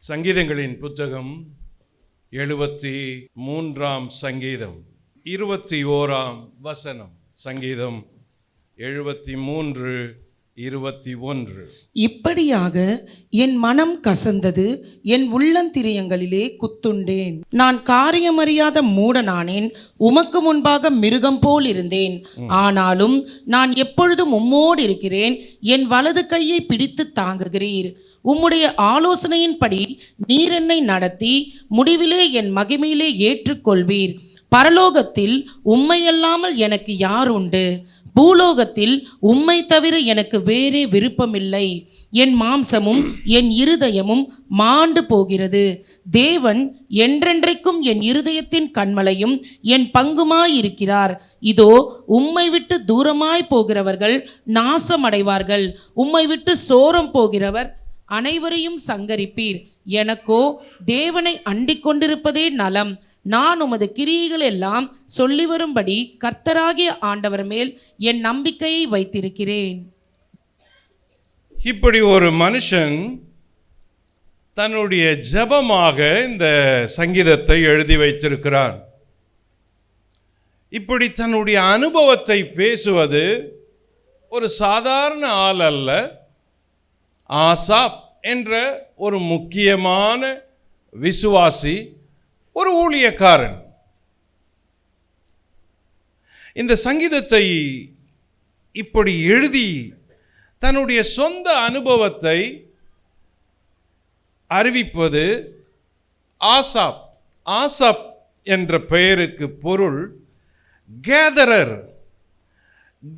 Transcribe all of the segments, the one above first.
சங்கீதங்களின் புத்தகம் 73 சங்கீதம் 21 சங்கீதம் 73:21. இப்படியாக என் மனம் கசந்தது, என் உள்ளந்திரியங்களிலே குத்துண்டேன். நான் காரியமறியாத மூடனானேன், உமக்கு முன்பாக மிருகம் போல் இருந்தேன். ஆனாலும் நான் எப்பொழுதும் உம்மோடு இருக்கிறேன், என் வலது கையை பிடித்து தாங்குகிறீர். உம்முடைய ஆலோசனையின்படி நீர் என்னை நடத்தி முடிவிலே என் மகிமையிலே ஏற்றுக்கொள்வீர். பரலோகத்தில் உம்மையல்லாமல் எனக்கு யார் உண்டு? பூலோகத்தில் உம்மை தவிர எனக்கு வேறே விருப்பமில்லை. என் மாம்சமும் என் இருதயமும் மாண்டு போகிறது. தேவன் என்றென்றைக்கும் என் இருதயத்தின் கண்மலையும் என் பங்குமாயிருக்கிறார். இதோ உம்மை விட்டு தூரமாய் போகிறவர்கள் நாசமடைவார்கள். உம்மை விட்டு சோரம் போகிறவர் அனைவரையும் சங்கரிப்பீர். எனக்கோ தேவனை அண்டிக் கொண்டிருப்பதே நலம். நான் உமது கிரியைகள் எல்லாம் சொல்லி வரும்படி கர்த்தராகிய ஆண்டவர் மேல் என் நம்பிக்கையை வைத்திருக்கிறேன். இப்படி ஒரு மனுஷன் தன்னுடைய ஜெபமாக இந்த சங்கீதத்தை எழுதி வைத்திருக்கிறான். இப்படி தன்னுடைய அனுபவத்தை பேசுவது ஒரு சாதாரண ஆள் அல்ல. ஆசாப் என்ற ஒரு முக்கியமான விசுவாசி, ஒரு ஊழியக்காரன். இந்த சங்கீதத்தை இப்படி எழுதி தன்னுடைய சொந்த அனுபவத்தை அறிவிப்பது ஆசாப். ஆசாப் என்ற பெயருக்கு பொருள் கேதரர்,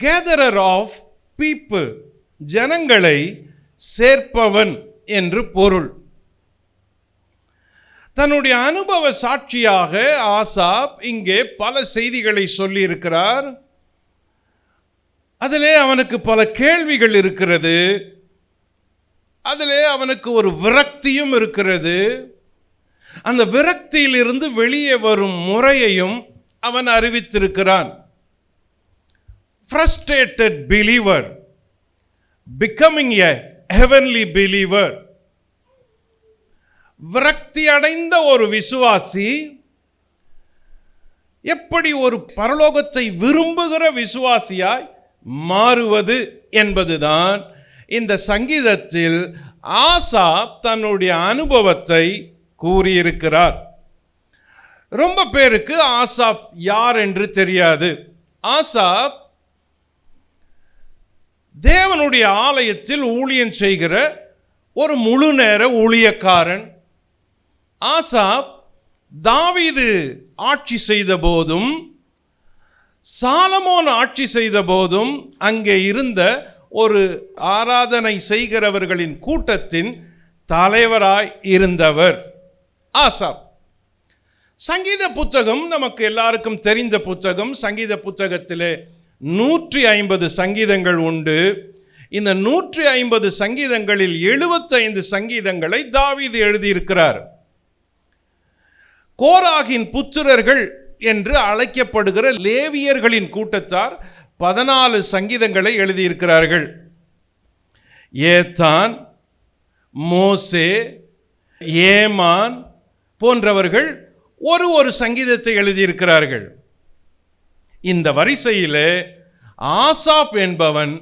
கேதரர் ஆஃப் பீப்புள், ஜனங்களை சேர்ப்பவன் என்று பொருள். தன்னுடைய அனுபவ சாட்சியாக ஆசாப் இங்கே பல செய்திகளை சொல்லி இருக்கிறார். அதிலே அவனுக்கு பல கேள்விகள் இருக்கிறது. அதிலே அவனுக்கு ஒரு விரக்தியும் இருக்கிறது. அந்த விரக்தியிலிருந்து வெளியே வரும் முறையையும் அவன் அறிவித்திருக்கிறான். frustrated believer becoming a heavenly believer. விரக்தி அடைந்த ஒரு விசுவாசி எப்படி ஒரு பரலோகத்தை விரும்புகிற விசுவாசியாய் மாறுவது என்பதுதான் இந்த சங்கீதத்தில் ஆசாப் தன்னுடைய அனுபவத்தை கூறியிருக்கிறார். ரொம்ப பேருக்கு ஆசாப் யார் என்று தெரியாது. ஆசாப் தேவனுடைய ஆலயத்தில் ஊழியம் செய்கிற ஒரு முழு நேர ஊழியக்காரன். ஆசாப் தாவீது ஆட்சி செய்த போதும் சாலமோன் ஆட்சி செய்த போதும் அங்கே இருந்த ஒரு ஆராதனை செய்கிறவர்களின் கூட்டத்தின் தலைவராய் இருந்தவர் ஆசாப். சங்கீத புத்தகம் நமக்கு எல்லாருக்கும் தெரிந்த புத்தகம். சங்கீத புத்தகத்திலே 150 சங்கீதங்கள் உண்டு. இந்த 150 சங்கீதங்களில் 75 சங்கீதங்களை தாவீது எழுதியிருக்கிறார். கோராகின் புத்திரர்கள் என்று அழைக்கப்படுகிற லேவியர்களின் கூட்டத்தார் 14 சங்கீதங்களை எழுதியிருக்கிறார்கள். ஏத்தான், மோசே, ஏமான் போன்றவர்கள் ஒரு சங்கீதத்தை எழுதியிருக்கிறார்கள். இந்த வரிசையிலே ஆசாப் என்பவன்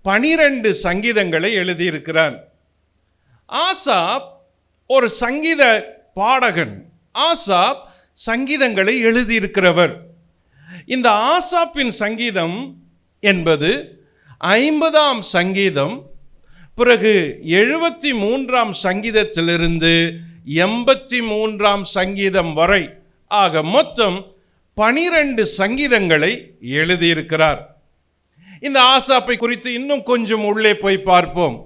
12 சங்கீதங்களை எழுதியிருக்கிறான். ஆசாப் ஒரு சங்கீத பாடகன். ஆசாப் சங்கீதங்களை எழுதியிருக்கிறவர். இந்த ஆசாப்பின் சங்கீதம் என்பது 50ஆம் சங்கீதம், பிறகு 73ஆம் சங்கீதத்திலிருந்து 83ஆம் சங்கீதம் வரை ஆக மொத்தம் 12 சங்கீதங்களை எழுதியிருக்கிறார். இந்த ஆசாப்பை குறித்து இன்னும் கொஞ்சம் உள்ளே போய் பார்ப்போம்.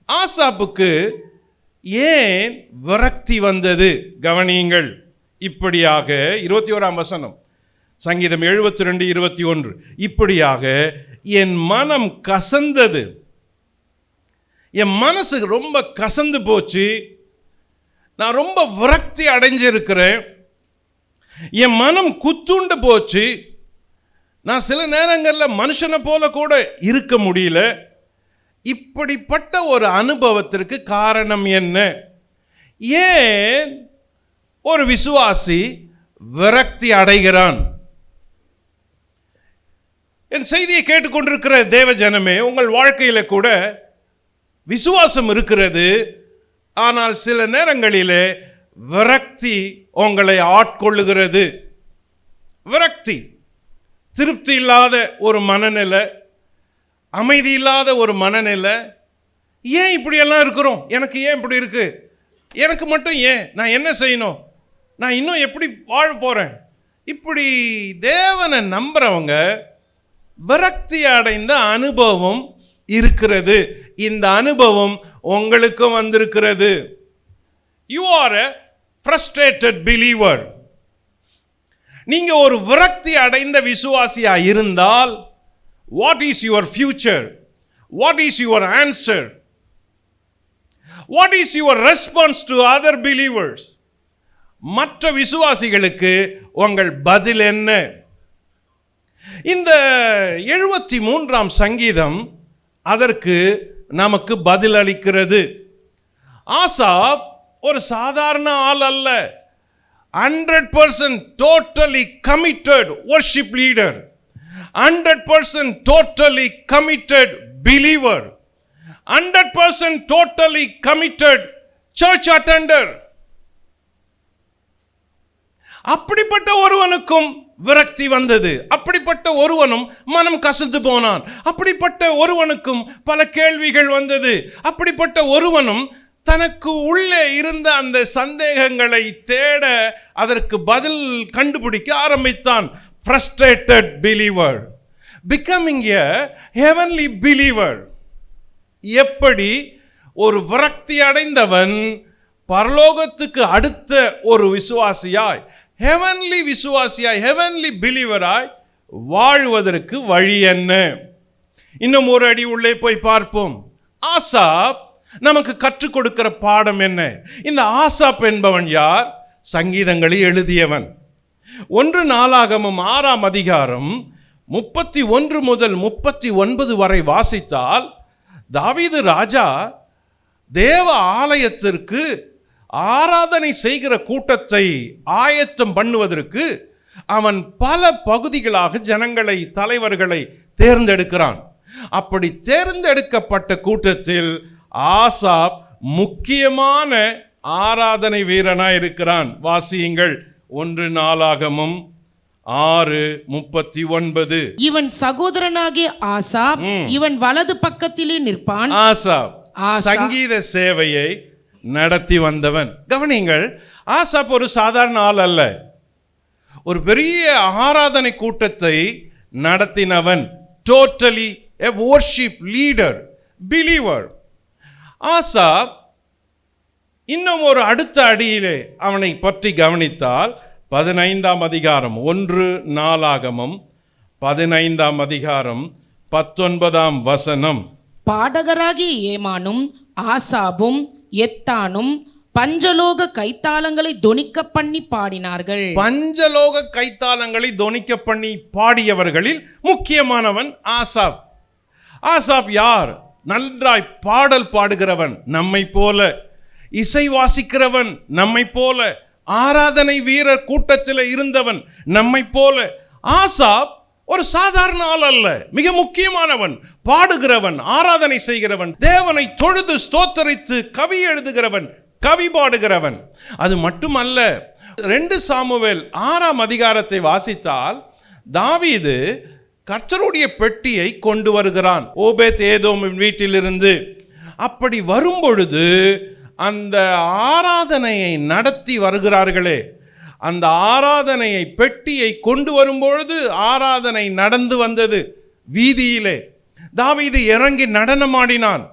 ஆசாப்புக்கு ஏன் விரக்தி வந்தது கவனியுங்கள். இப்படியாக 21ஆம் வசனம், சங்கீதம் 72:21. இப்படியாக என் மனம் கசந்தது, என் மனசு ரொம்ப கசந்து போச்சு, நான் ரொம்ப விரக்தி அடைஞ்சிருக்கிறேன், என் மனம் குத்துண்டு போச்சு, நான் சில நேரங்களில் மனுஷனை போல கூட இருக்க முடியல. இப்படிப்பட்ட ஒரு அனுபவத்திற்கு காரணம் என்ன? ஏன் ஒரு விசுவாசி விரக்தி அடைகிறான்? என் செய்தியை கேட்டுக்கொண்டிருக்கிற தேவ ஜனமே, உங்கள் வாழ்க்கையில கூட விசுவாசம் இருக்கிறது, ஆனால் சில நேரங்களிலே விரக்தி உங்களை ஆட்கொள்ளுகிறது. விரக்தி, திருப்தி இல்லாத ஒரு மனநிலை, அமைதி இல்லாத ஒரு மனநிலை. ஏன் இப்படியெல்லாம் இருக்கிறோம்? எனக்கு ஏன் இப்படி இருக்கு? எனக்கு மட்டும் ஏன்? நான் என்ன செய்யணும்? நான் இன்னும் எப்படி வாழ போறேன்? இப்படி தேவனை நம்புறவங்க விரக்தி அடைந்த அனுபவம் இருக்கிறது. இந்த அனுபவம் உங்களுக்கும் வந்திருக்கிறது. You are a frustrated believer. நீங்க ஒரு விரக்தி அடைந்த விசுவாசியா இருந்தால், what is your future? What is your answer? What is your response to other believers? மற்ற விசுவாசிகளுக்கு உங்கள் பதில் என்ன? இந்த 73ஆம் சங்கீதம் அதற்கு நமக்கு பதில் அளிக்கிறது. ஆசாப் ஒரு சாதாரண ஆள் அல்ல. 100% totally committed worship leader, 100% totally committed believer, 100% totally committed church attender. அப்படிப்பட்ட ஒருவனுக்கும் விரக்தி வந்தது. அப்படிப்பட்ட ஒருவனும் மனம் கசந்து போனான். அப்படிப்பட்ட ஒருவனுக்கும் பல கேள்விகள் வந்தது. அப்படிப்பட்ட ஒருவனும் தனக்கு உள்ளே இருந்த அந்த சந்தேகங்களை தேட, அதற்கு பதில் கண்டுபிடிக்க ஆரம்பித்தான். frustrated believer becoming a heavenly believer. எப்படி ஒரு விரக்தி அடைந்தவன் பரலோகத்துக்கு அடுத்த ஒரு விசுவாசியாய், heavenly விசுவாசியாய், heavenly believer-ஆய் வாழ்வதற்கு வழி என்ன? இன்னும் ஒரு அடி உள்ளே போய் பார்ப்போம். ஆசாப் நமக்கு கற்றுக் கொடுக்கிற பாடம் என்ன? இந்த ஆசாப் என்பவன் யார்? சங்கீதங்களை எழுதியவன். 1 நாளாகமம் 6ஆம் அதிகாரம் 31 முதல் 39 வரை வாசித்தால், தாவீது ராஜா தேவ ஆலயத்திற்கு ஆராதனை செய்கிற கூட்டத்தை ஆயத்தம் பண்ணுவதற்கு அவன் பல பகுதிகளாக ஜனங்களை, தலைவர்களை தேர்ந்தெடுக்கிறான். அப்படி தேர்ந்தெடுக்கப்பட்ட கூட்டத்தில் ஆசாப் முக்கியமான ஆராதனை வீரனாய் இருக்கிறான். வாசியுங்கள் 1 நாளாகமம் 6:39. இவன் சகோதரனாகிய ஆசாப் இவன் வலது பக்கத்திலே நிற்பான். ஆசாப் சங்கீத சேவையை நடத்தி வந்தவன். கவனிங்கள், ஆசாப் ஒரு சாதாரண ஆள் அல்ல. ஒரு பெரிய ஆராதனை கூட்டத்தை நடத்தினவன். Totally a worship leader, believer. ஆசாப் இன்னும் ஒரு அடுத்த அடியிலே அவனை பற்றி கவனித்தால், 15ஆம் அதிகாரம் 1 நாளாகமம் 15ஆம் அதிகாரம் 19ஆம் வசனம். பாடகராகிய ஏமானும் ஆசாபும் எத்தானும் பஞ்சலோக கைத்தாளங்களை தொனிக்க பண்ணி பாடினார்கள். பஞ்சலோக கைத்தாளங்களை தொனிக்க பண்ணி பாடியவர்களில் முக்கியமானவன் ஆசாப். ஆசாப் யார்? நன்றாய் பாடல் பாடுகிறவன், நம்மை போல இசை வாசிக்கிறவன், நம்மை போல ஆராதனை வீரர் கூட்டத்தில் இருந்தவன், நம்மை போல. ஆசாப் ஒரு சாதாரண ஆள் அல்ல, மிக முக்கியமானவன், பாடுகிறவன், ஆராதனை செய்கிறவன், தேவனை தொழுது ஸ்தோத்தரித்து கவி எழுதுகிறவன், கவி பாடுகிறவன். அது மட்டுமல்ல, 2 சாமுவேல் 6ஆம் அதிகாரத்தை வாசித்தால், தாவீது கர்த்தருடைய பெட்டியை கொண்டு வருகிறான் ஓபேத் ஏதோமின் வீட்டிலிருந்து. அப்படி வரும்பொழுது அந்த ஆராதனையை நடத்தி வருகிறார்களே, அந்த ஆராதனையை, பெட்டியை கொண்டு வரும்பொழுது ஆராதனை நடந்து வந்தது வீதியிலே. தாவீது இறங்கி நடனமாடினான்.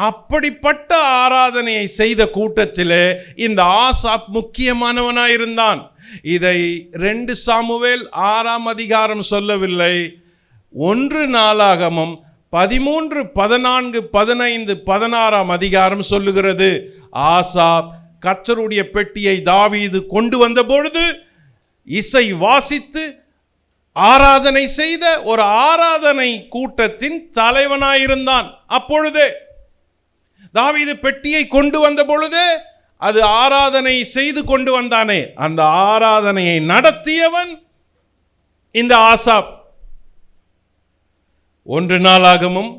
அப்படிப்பட்ட ஆராதனையை செய்த கூட்டத்திலே இந்த ஆசாப் முக்கியமானவனாயிருந்தான். இதை 2 சாமுவேல் 6ஆம் அதிகாரம் சொல்லவில்லை, 1 நாளாகமம் 13, 14, 15, 16ஆம் அதிகாரம் சொல்லுகிறது. ஆசாப் கர்த்தருடைய பெட்டியை தாவீது கொண்டு வந்த பொழுது இசை வாசித்து ஆராதனை செய்த ஒரு ஆராதனை கூட்டத்தின் தலைவனாயிருந்தான். அப்பொழுதே தாவீது பெட்டியை கொண்டு வந்த பொழுதே அது ஆராதனை செய்து கொண்டு வந்தானே, அந்த ஆராதனையை நடத்தியவன் இந்த ஆசாப். 1 நாளாகமம்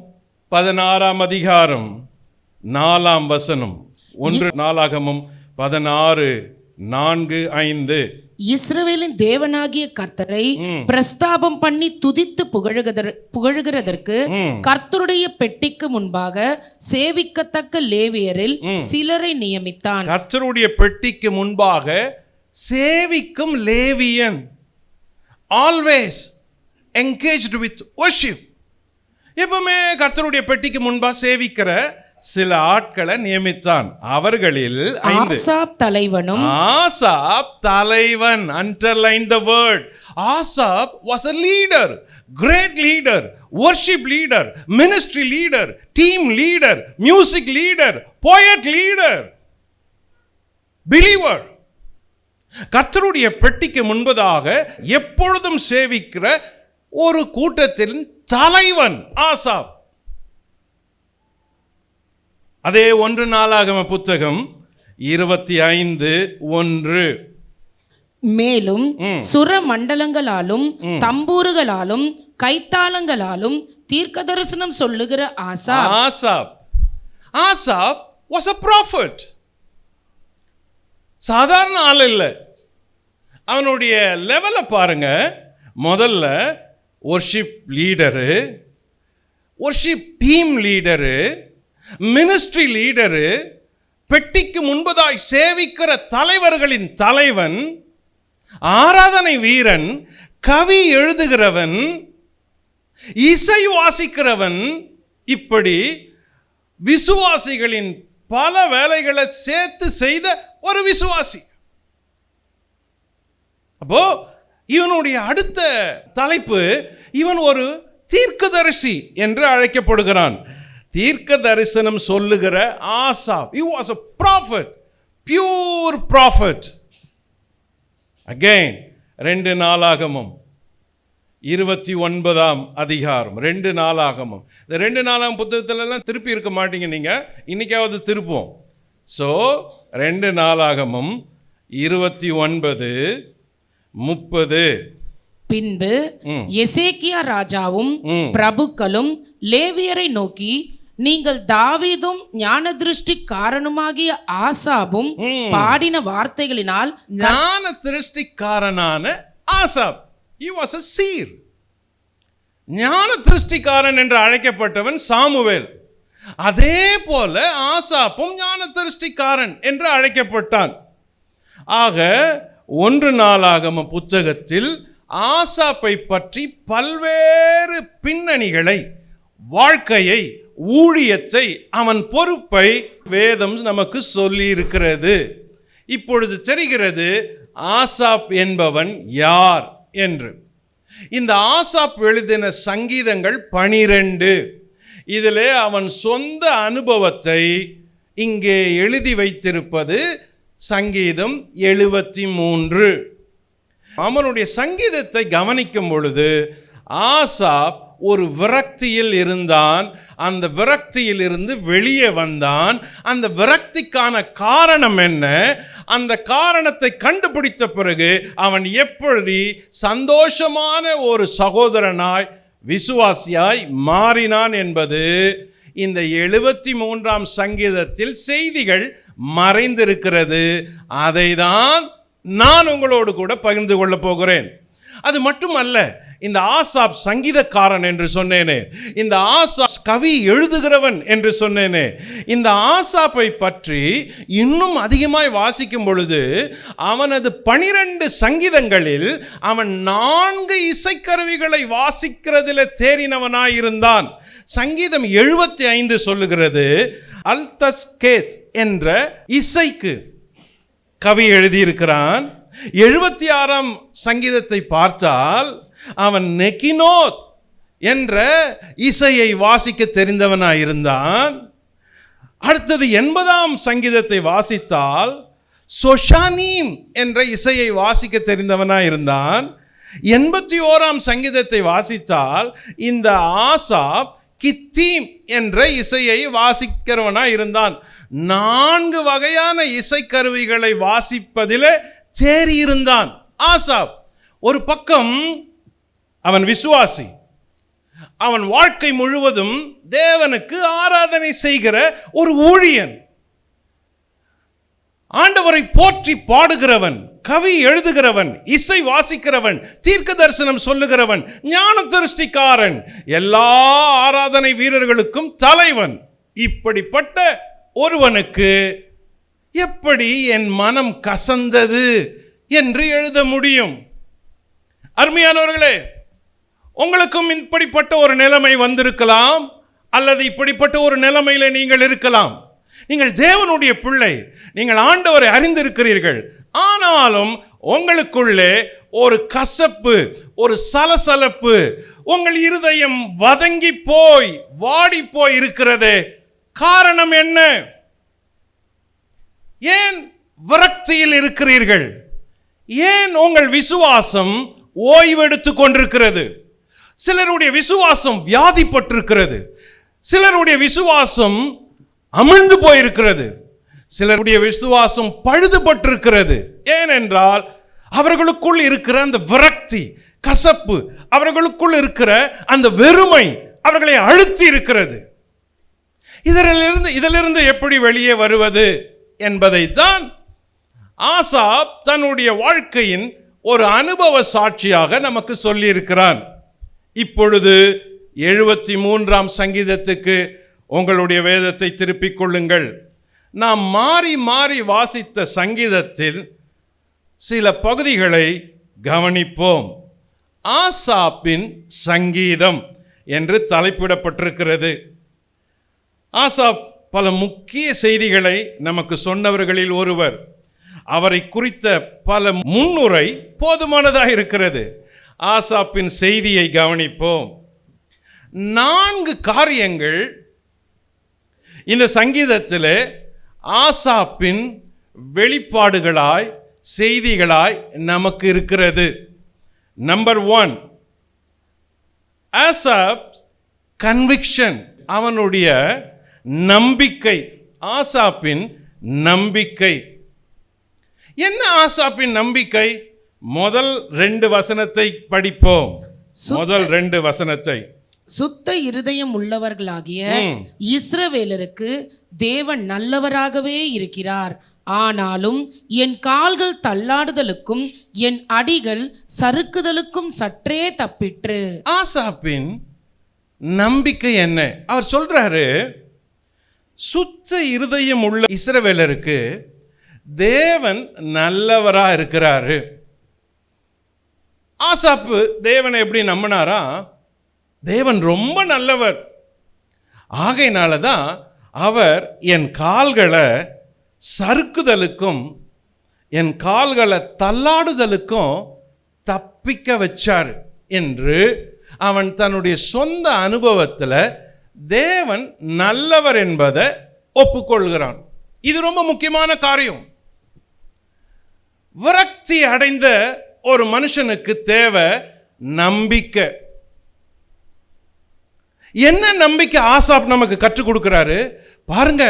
16 அதிகாரம் 4 1 நாளாகமம் 16:4-5. இஸ்ரவேலின் தேவனாகிய கர்த்தரை பிரஸ்தாபம் பண்ணி துதித்து புகழுகிறதற்கு கர்த்தருடைய பெட்டிக்கு முன்பாக சேவிக்கத்தக்க லேவியரில் சிலரை நியமித்தான். கர்த்தருடைய பெட்டிக்கு முன்பாக சேவிக்கும் லேவியன், ஆல்வேஸ் என்கேஜ்டு வித் வர்ஷிப். எப்பவுமே கர்த்தருடைய பெட்டிக்கு முன்பாக சேவிக்கிற சில ஆட்களை நியமித்தான். அவர்களில் ஆசாப் தலைவனும். ஆசாப் தலைவன். Underline the word. Asaph was a leader, great leader, worship leader, ministry leader, team leader, music leader, poet leader, believer. கர்த்தருடைய பெட்டிக்கு முன்பதாக எப்பொழுதும் சேவிக்கிற ஒரு கூட்டத்தின் தலைவன் ஆசாப். அதே 1 நாளாகம புத்தகம் 25:1. மேலும் சுர மண்டலங்களாலும் தம்பூறுகளாலும் கைத்தாளங்களாலும் தீர்க்க தரிசனம் சொல்லுகிற ஆசாப் was a prophet. சாதாரண ஆள் இல்லை. அவனுடைய லெவலை பாருங்க. முதல்ல worship leader, worship team leader, ministry leader, பெட்டிக்கு முன்பதாய் சேவிக்கிற தலைவர்களின் தலைவன், ஆராதனை வீரன், கவி எழுதுகிறவன், இசை வாசிக்கிறவன், இப்படி விசுவாசிகளின் பல வேலைகளை சேர்த்து செய்த ஒரு விசுவாசி. அப்போ இவனுடைய அடுத்த தலைப்பு, இவன் ஒரு தீர்க்கதரிசி என்று அழைக்கப்படுகிறான். தீர்க்க தரிசனம் சொல்லுகிற Asaph. He was a prophet, pure prophet. Again 2 நாளாகமம் 29 அதிகாரம். 2 நாளாகமம். இந்த 2 நாளாகமம் புத்தகத்திலெல்லாம் திருப்பி இருக்க மாட்டீங்க நீங்க, இன்னைக்காவது திருப்போம். ஸோ 2 நாளாகமம் 29:30. பின்பு எசேக்கியா ராஜாவும் பிரபுக்களும் லேவியரை நோக்கி, நீங்கள் தாவீதும் ஞான திருஷ்டிக்காரனுமாகிய ஆசாபும் பாடின வார்த்தைகளினால். ஞான திருஷ்டிக்காரனான Asaph, he was a seer. ஞான திருஷ்டிக்காரன் என்று அழைக்கப்பட்டவன் சாமுவேல். அதே போல ஆசாப்பும் ஞான திருஷ்டிக்காரன் என்று அழைக்கப்பட்டான். ஆக 1 நாளாகம புத்தகத்தில் ஆசாப்பை பற்றி பல்வேறு பின்னணிகளை, வாழ்க்கையை, ஊழியத்தை, அவன் பொறுப்பை வேதம் நமக்கு சொல்லி இருக்கிறது. இப்பொழுது தெரிகிறது ஆசாப் என்பவன் யார் என்று. இந்த ஆசாப் எழுதின சங்கீதங்கள் 12. இதிலே அவன் சொந்த அனுபவத்தை இங்கே எழுதி வைத்திருப்பது சங்கீதம் 73. அவனுடைய சங்கீதத்தை கவனிக்கும் பொழுது ஆசாப் ஒரு விரக்தியில் இருந்தான். அந்த விரக்தியில் இருந்து வெளியே வந்தான். அந்த விரக்திக்கான காரணம் என்ன? அந்த காரணத்தை கண்டுபிடித்த பிறகு அவன் எப்படி சந்தோஷமான ஒரு சகோதரனாய், விசுவாசியாய் மாறினான் என்பது இந்த 73 சங்கீதத்தில் செய்திகள் மறைந்திருக்கிறது. அதை தான் நான் உங்களோடு கூட பகிர்ந்து கொள்ளப் போகிறேன். அது மட்டுமல்ல, இந்த ஆசாப் சங்கீதக்காரன் என்று சொன்னேனே, இந்த ஆசாப் கவி எழுதுகிறவன் என்று சொன்னேனே, இந்த ஆசாப்பை பற்றி இன்னும் அதிகமாய் வாசிக்கும் பொழுது அவனது 12 சங்கீதங்களில் அவன் 4 இசைக்கருவிகளை வாசிக்கிறதில் தேறினவனாயிருந்தான். சங்கீதம் 75 சொல்லுகிறது, அல்தஸ்கேத் என்ற இசைக்கு கவி எழுதியிருக்கிறான். 76 சங்கீதத்தை பார்த்தால் அவன் நெகினோத் என்ற இசையை வாசிக்க தெரிந்தவனாயிருந்தான். அடுத்தது 80 சங்கீதத்தை வாசித்தால் சொஷானீம் என்ற இசையை வாசிக்க தெரிந்தவனாயிருந்தான். 81 சங்கீதத்தை வாசித்தால் இந்த ஆசாப் கித்தீம் என்ற இசையை வாசிக்கிறவனாயிருந்தான். 4 வகையான இசைக்கருவிகளை வாசிப்பதிலே தேறியிருந்தான் ஆசாப். ஒரு பக்கம் அவன் விசுவாசி, அவன் வாழ்க்கை முழுவதும் தேவனுக்கு ஆராதனை செய்கிற ஒரு ஊழியன், ஆண்டவரை போற்றி பாடுகிறவன், கவி எழுதுகிறவன், இசை வாசிக்கிறவன், தீர்க்க தரிசனம் சொல்லுகிறவன், ஞான திருஷ்டிக்காரன், எல்லா ஆராதனை வீரர்களுக்கும் தலைவன். இப்படிப்பட்ட ஒருவனுக்கு எப்படி என் மனம் கசந்தது என்று எழுத முடியும்? அருமையானவர்களே, உங்களுக்கும் இப்படிப்பட்ட ஒரு நிலைமை வந்திருக்கலாம், அல்லது இப்படிப்பட்ட ஒரு நிலைமையில நீங்கள் இருக்கலாம். நீங்கள் தேவனுடைய பிள்ளை, நீங்கள் ஆண்டவரை அறிந்திருக்கிறீர்கள். ஆனாலும் உங்களுக்குள்ளே ஒரு கசப்பு, ஒரு சலசலப்பு, உங்கள் இருதயம் வதங்கி போய் வாடி போய் இருக்கிறதே. காரணம் என்ன? ஏன் விரக்தியில் இருக்கிறீர்கள்? ஏன் உங்கள் விசுவாசம் ஓய்வெடுத்துக் கொண்டிருக்கிறது? சிலருடைய விசுவாசம் வியாதிப்பட்டிருக்கிறது, சிலருடைய விசுவாசம் அமிழ்ந்து போயிருக்கிறது, சிலருடைய விசுவாசம் பழுதுபட்டிருக்கிறது. ஏனென்றால் அவர்களுக்குள் இருக்கிற அந்த விரக்தி, கசப்பு, அவர்களுக்குள் இருக்கிற அந்த வெறுமை அவர்களை அழுத்தி இருக்கிறது. இதிலிருந்து எப்படி வெளியே வருவது என்பதைத்தான் ஆசாப் தன்னுடைய வாழ்க்கையின் ஒரு அனுபவ சாட்சியாக நமக்கு சொல்லியிருக்கிறான். இப்பொழுது 73ஆம் சங்கீதத்துக்கு உங்களுடைய வேதத்தை திருப்பிக் கொள்ளுங்கள். நாம் மாறி மாறி வாசித்த சங்கீதத்தில் சில பகுதிகளை கவனிப்போம். ஆசாப்பின் சங்கீதம் என்று தலைப்பிடப்பட்டிருக்கிறது. ஆசாப் பல முக்கிய செய்திகளை நமக்கு சொன்னவர்களில் ஒருவர். அவரை குறித்த பல முன்னுரை போதுமானதாக இருக்கிறது. ஆசாப்பின் செய்தியை கவனிப்போம். 4 காரியங்கள் இந்த சங்கீதத்தில் ஆசாப்பின் வெளிப்பாடுகளாய், செய்திகளாய் நமக்கு இருக்கிறது. நம்பர் 1, ஆசாப் கன்விக்ஷன், அவனுடைய நம்பிக்கை. ஆசாப்பின் நம்பிக்கை என்ன? ஆசாப்பின் நம்பிக்கை முதல் 2 வசனத்தை படிப்போம். முதல் 2 வசனத்தை. சுத்த இருதயம் உள்ளவர்களாகிய இஸ்ரவேலருக்கு தேவன் நல்லவராகவே இருக்கிறார். ஆனாலும் என் கால்கள் தள்ளாடுதலுக்கும் என் அடிகள் சறுக்குதலுக்கும் சற்றே தப்பிற்று. ஆசாப்பின் நம்பிக்கை என்ன? அவர் சொல்றாரு, சுத்த இருதயம் உள்ள இஸ்ரவேலருக்கு தேவன் நல்லவரா இருக்கிறாரு. ஆசாப்பு தேவனை எப்படி நம்பினாரா? தேவன் ரொம்ப நல்லவர். ஆகையினால தான் அவர் என் கால்களை சறுக்குதலுக்கும் என் கால்களை தள்ளாடுதலுக்கும் தப்பிக்க வச்சார் என்று அவன் தன்னுடைய சொந்த அனுபவத்தில் தேவன் நல்லவர் என்பதை ஒப்புக்கொள்கிறான். இது ரொம்ப முக்கியமான காரியம். விரக்தி அடைந்த ஒரு மனுஷனுக்கு தேவை நம்பிக்கை. என்ன நம்பிக்கை ஆசாப் நமக்கு கற்றுக் கொடுக்கிறாரு பாருங்க.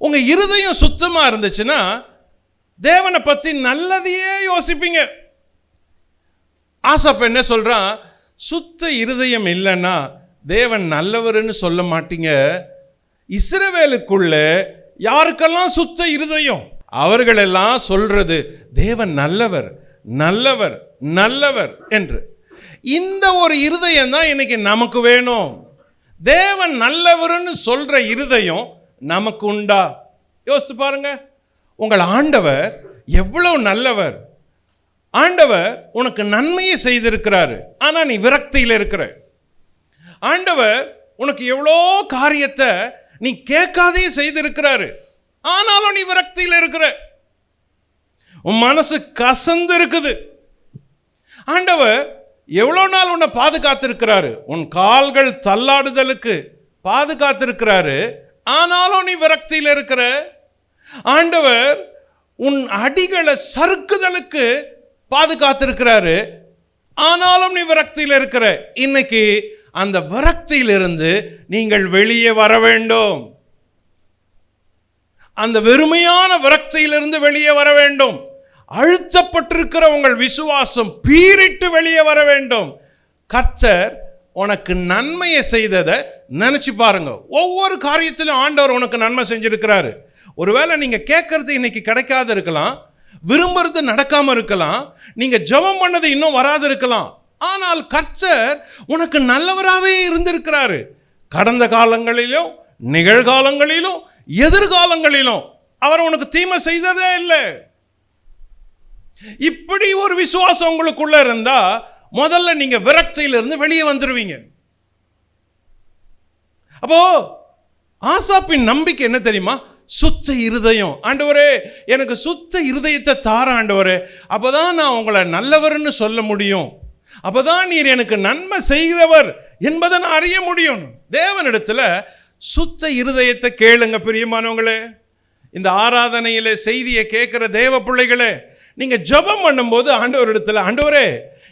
உங்க இருதயம் சுத்தமா இருந்துச்சுன்னா தேவனை பத்தி நல்லதையே யோசிப்பீங்க. ஆசாப் என்ன சொல்றான்? சுத்த இருதயம் இல்லைன்னா தேவன் நல்லவர்னு சொல்ல மாட்டீங்க. இஸ்ரவேலுக்குள்ள யாருக்கெல்லாம் சுத்த இருதயம், அவர்களெல்லாம் சொல்றது தேவன் நல்லவர் நல்லவர் நல்லவர் என்று. இந்த ஒரு இருதயம் தான் இன்னைக்கு நமக்கு வேணும். தேவன் நல்லவர்னு சொல்ற இருதயம் நமக்கு உண்டா? யோசித்து பாருங்க. உங்கள் ஆண்டவர் எவ்வளவு நல்லவர். ஆண்டவர் உனக்கு நன்மையை செய்திருக்கிறாரு, ஆனா நீ விரக்தியில் இருக்கிற. ஆண்டவர் உனக்கு எவ்வளோ காரியத்தை நீ கேட்காதே செய்திருக்கிறாரு, ஆனாலும் நீ விரக்தியில் இருக்கிற. உன் மனசு கசந்து இருக்குது. ஆண்டவர் எவ்வளோ நாள் உன்னை பாதுகாத்திருக்கிறாரு, உன் கால்கள் தள்ளாடுதலுக்கு பாதுகாத்திருக்கிறாரு, ஆனாலும் நீ விரக்தியில் இருக்கிற. ஆண்டவர் உன் அடிகளை சறுக்குதலுக்கு பாதுகாத்திருக்கிறாரு, ஆனாலும் நீ விரக்தியில் இருக்கிற. இன்னைக்கு அந்த விரக்தியிலிருந்து நீங்கள் வெளியே வர வேண்டும். அந்த வெறுமையான விரக்தியிலிருந்து வெளியே வர வேண்டும். அழுத்தப்பட்டிருக்கிற உங்கள் விசுவாசம் பீறிட்டு வெளியே வர வேண்டும். கர்த்தர் உனக்கு நன்மையை செய்ததை நினைச்சு பாருங்க. ஒவ்வொரு காரியத்திலும் ஆண்டவர் உனக்கு நன்மை செஞ்சிருக்கிறாரு. ஒருவேளை நீங்க கேட்கறது இன்னைக்கு கிடைக்காது இருக்கலாம், விரும்புறது நடக்காம இருக்கலாம், நீங்க ஜெபம் பண்ணது இன்னும் வராது இருக்கலாம். ஆனால் கர்த்தர் உனக்கு நல்லவராகவே இருந்திருக்கிறாரு. கடந்த காலங்களிலும் நிகழ்காலங்களிலும் எதிர்காலங்களிலும் அவர் உனக்கு தீமை செய்ததே இல்லை. இப்படி ஒரு விசுவாசம் உங்களுக்குள்ள இருந்தா முதல்ல நீங்க விரக்தியிலிருந்து வெளியே வந்துருவீங்க. அப்போ ஆசாப்பின் நம்பிக்கை என்ன தெரியுமா? சுத்த இருதயம். ஆண்டவரே எனக்கு சுத்த இருதயத்தை தார ஆண்டவரே, அப்பதான் நான் உங்களை நல்லவர்னு சொல்ல முடியும், அப்பதான் நீர் எனக்கு நன்மை செய்கிறவர் என்பதை நான் அறிய முடியும். தேவனிடத்துல சுத்த இருதயத்தை கேளுங்க பிரியமானவங்களே. இந்த ஆராதனையில செய்தியை கேட்கிற தேவ பிள்ளைகளே, நீங்க ஜெபம் பண்ணும்போது ஆண்டவரிடத்துல, ஆண்டவரே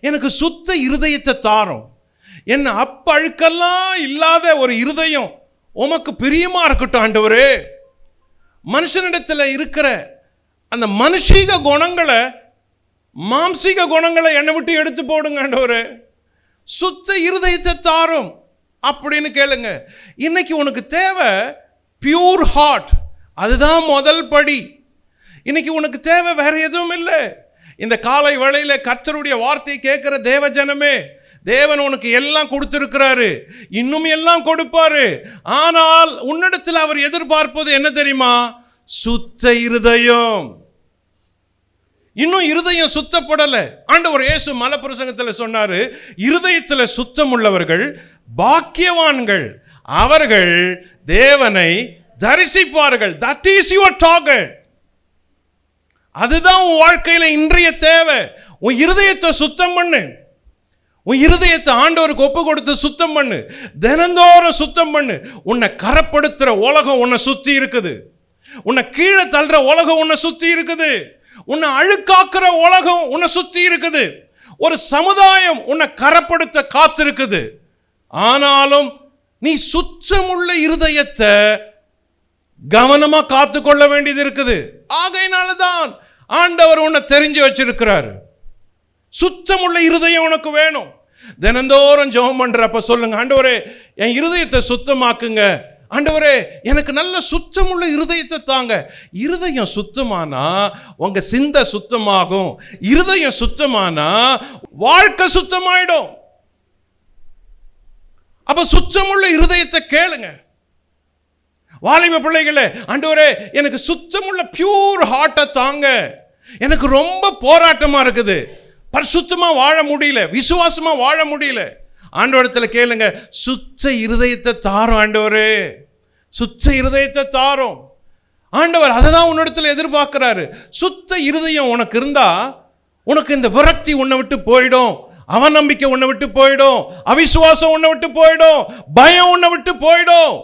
எனக்கு சுத்த இருதயத்தை தாரும், என்ன அப்பழுக்கெல்லாம் இல்லாத ஒரு இருதயம் உமக்கு பிரியமா இருக்கட்டும் ஆண்டவரே. மனுஷனிடத்தில் இருக்கிற அந்த மனுஷீக குணங்களை, மாம்சீக குணங்களை என்னை விட்டு எடுத்து போடுங்க ஆண்டவரே. சுத்த இருதயத்தை தாரும் அப்படின்னு கேளுங்க. இன்னைக்கு உனக்கு தேவை பியூர் ஹார்ட். அதுதான் முதல் படி. இன்னைக்கு உனக்கு தேவை வேற எதுவும் இல்லை. இந்த காலை வேளையில கர்த்தருடைய வார்த்தை கேட்கிற தேவ ஜனமே, தேவன் உனக்கு எல்லாம் கொடுத்திருக்கிறாரு, இன்னும் எல்லாம் கொடுப்பாரு. ஆனால் உன்னிடத்தில் அவர் எதிர்பார்ப்பது என்ன தெரியுமா? சுத்த இருதயம். இன்னும் இருதயம் சுத்தப்படல. ஆண்டவர் இயேசு மலைப்பிரசங்கத்தில் சொன்னாரு, இருதயத்தில் சுத்தம் உள்ளவர்கள் பாக்கியவான்கள், அவர்கள் தேவனை தரிசிப்பார்கள். That is your target. அதுதான் உன் வாழ்க்கையில இன்றைய தேவை. உன் இருதயத்தை சுத்தம் பண்ணு. உன் இருதயத்தை ஆண்டவருக்கு ஒப்பு கொடுத்து சுத்தம் பண்ணு. தினந்தோறும் சுத்தம் பண்ணு. உன்னை கரப்படுத்துற உலகம் உன்னை சுத்தி இருக்குது. உன்னை கீழே தள்ளுற உலகம் உன்னை சுத்தி இருக்குது. உன்னை அழுக்காக்குற உலகம் உன்னை சுத்தி இருக்குது. ஒரு சமுதாயம் உன்னை கரப்படுத்த காத்திருக்குது. ஆனாலும் நீ சுத்தமுள்ள இருதயத்தை கவனமா காத்துக்கொள்ள வேண்டியது இருக்குது. ஆகையினாலதான் ஆண்டவர் உன்னை தெரிஞ்சு வச்சிருக்கிறார். சுத்தமுள்ள இருதயம் உனக்கு வேணும். தினந்தோறும் ஜெபம் பண்றப்ப சொல்லுங்க, ஆண்டவரே என் இருதயத்தை சுத்தமாக்குங்க, ஆண்டவரே எனக்கு நல்ல சுத்தமுள்ள இருதயத்தை தாங்க. இருதயம் சுத்தமானா உங்க சிந்தை சுத்தமாகும். இருதயம் சுத்தமானா வாழ்க்கை சுத்தமாயிடும். அப்ப சுத்தமுள்ள இருதயத்தை கேளுங்க. வாலிப பிள்ளைகளே, ஆண்டவரே எனக்கு சுத்தமுள்ள பியூர் ஹார்ட்டை தாங்க. எனக்கு ரொம்ப போராட்டமா இருக்குது, பரிசுத்தமா வாழ முடியல, விசுவாசமா வாழ முடியல. ஆண்டவரிடத்தில் கேளுங்க, சுத்த இருதயத்தை தாரும் ஆண்டவரே, சுத்த இருதயத்தை தாரும். ஆண்டவர் அதை தான் உன்னிடத்தில் எதிர்பார்க்கிறாரு. சுத்த இருதயம் உனக்கு இருந்தா உனக்கு இந்த விரக்தி உன்னை விட்டு போயிடும், அவநம்பிக்கை உன்னை விட்டு போயிடும், அவிசுவாசம் உன்னை விட்டு போயிடும், பயம் உன்னை விட்டு போயிடும்.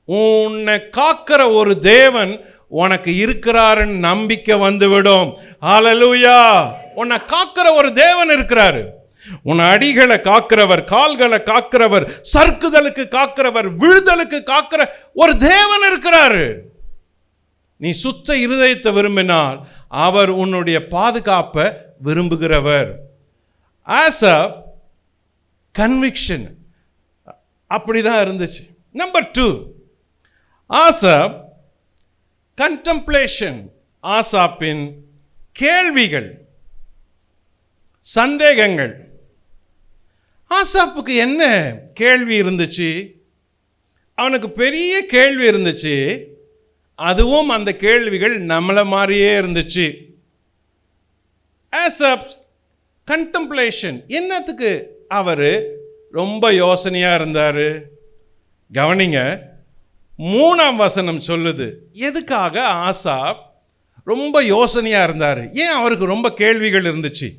உன்னை காக்கிற ஒரு தேவன் உனக்கு இருக்கிறாருன்னு நம்பிக்கை வந்துவிடும். ஹல்லேலூயா. உன்னை காக்கிற ஒரு தேவன் இருக்கிறாரு. உன் அடிகளை காக்கிறவர், கால்களை காக்கிறவர், சறுக்குதலுக்கு காக்கிறவர், விழுதலுக்கு காக்கிற ஒரு தேவன் இருக்கிறாரு. நீ சுத்த இருதயத்தை விரும்பினால் அவர் உன்னுடைய பாதுகாப்பை விரும்புகிறவர். ஆஸ் அ கன்விக்ஷன் அப்படிதான் இருந்துச்சு. Number 2, Asaph கண்டெம்ப்ளேஷன். ஆசாப்பின் கேள்விகள், சந்தேகங்கள். ஆசாப்புக்கு என்ன கேள்வி இருந்துச்சு? அவனுக்கு பெரிய கேள்வி இருந்துச்சு. அதுவும் அந்த கேள்விகள் நம்மளை மாதிரியே இருந்துச்சு. ஆசாப் கண்டெம்ப்ளேஷன். என்னத்துக்கு அவர் ரொம்ப யோசனையா இருந்தாரு? கவனிங்க, 3ஆம் வசனம் சொல்லுது எதுக்காக ஆசாப் ரொம்ப யோசனையா இருந்தாரு, ஏன் அவருக்கு ரொம்ப கேள்விகள் இருந்துச்சு.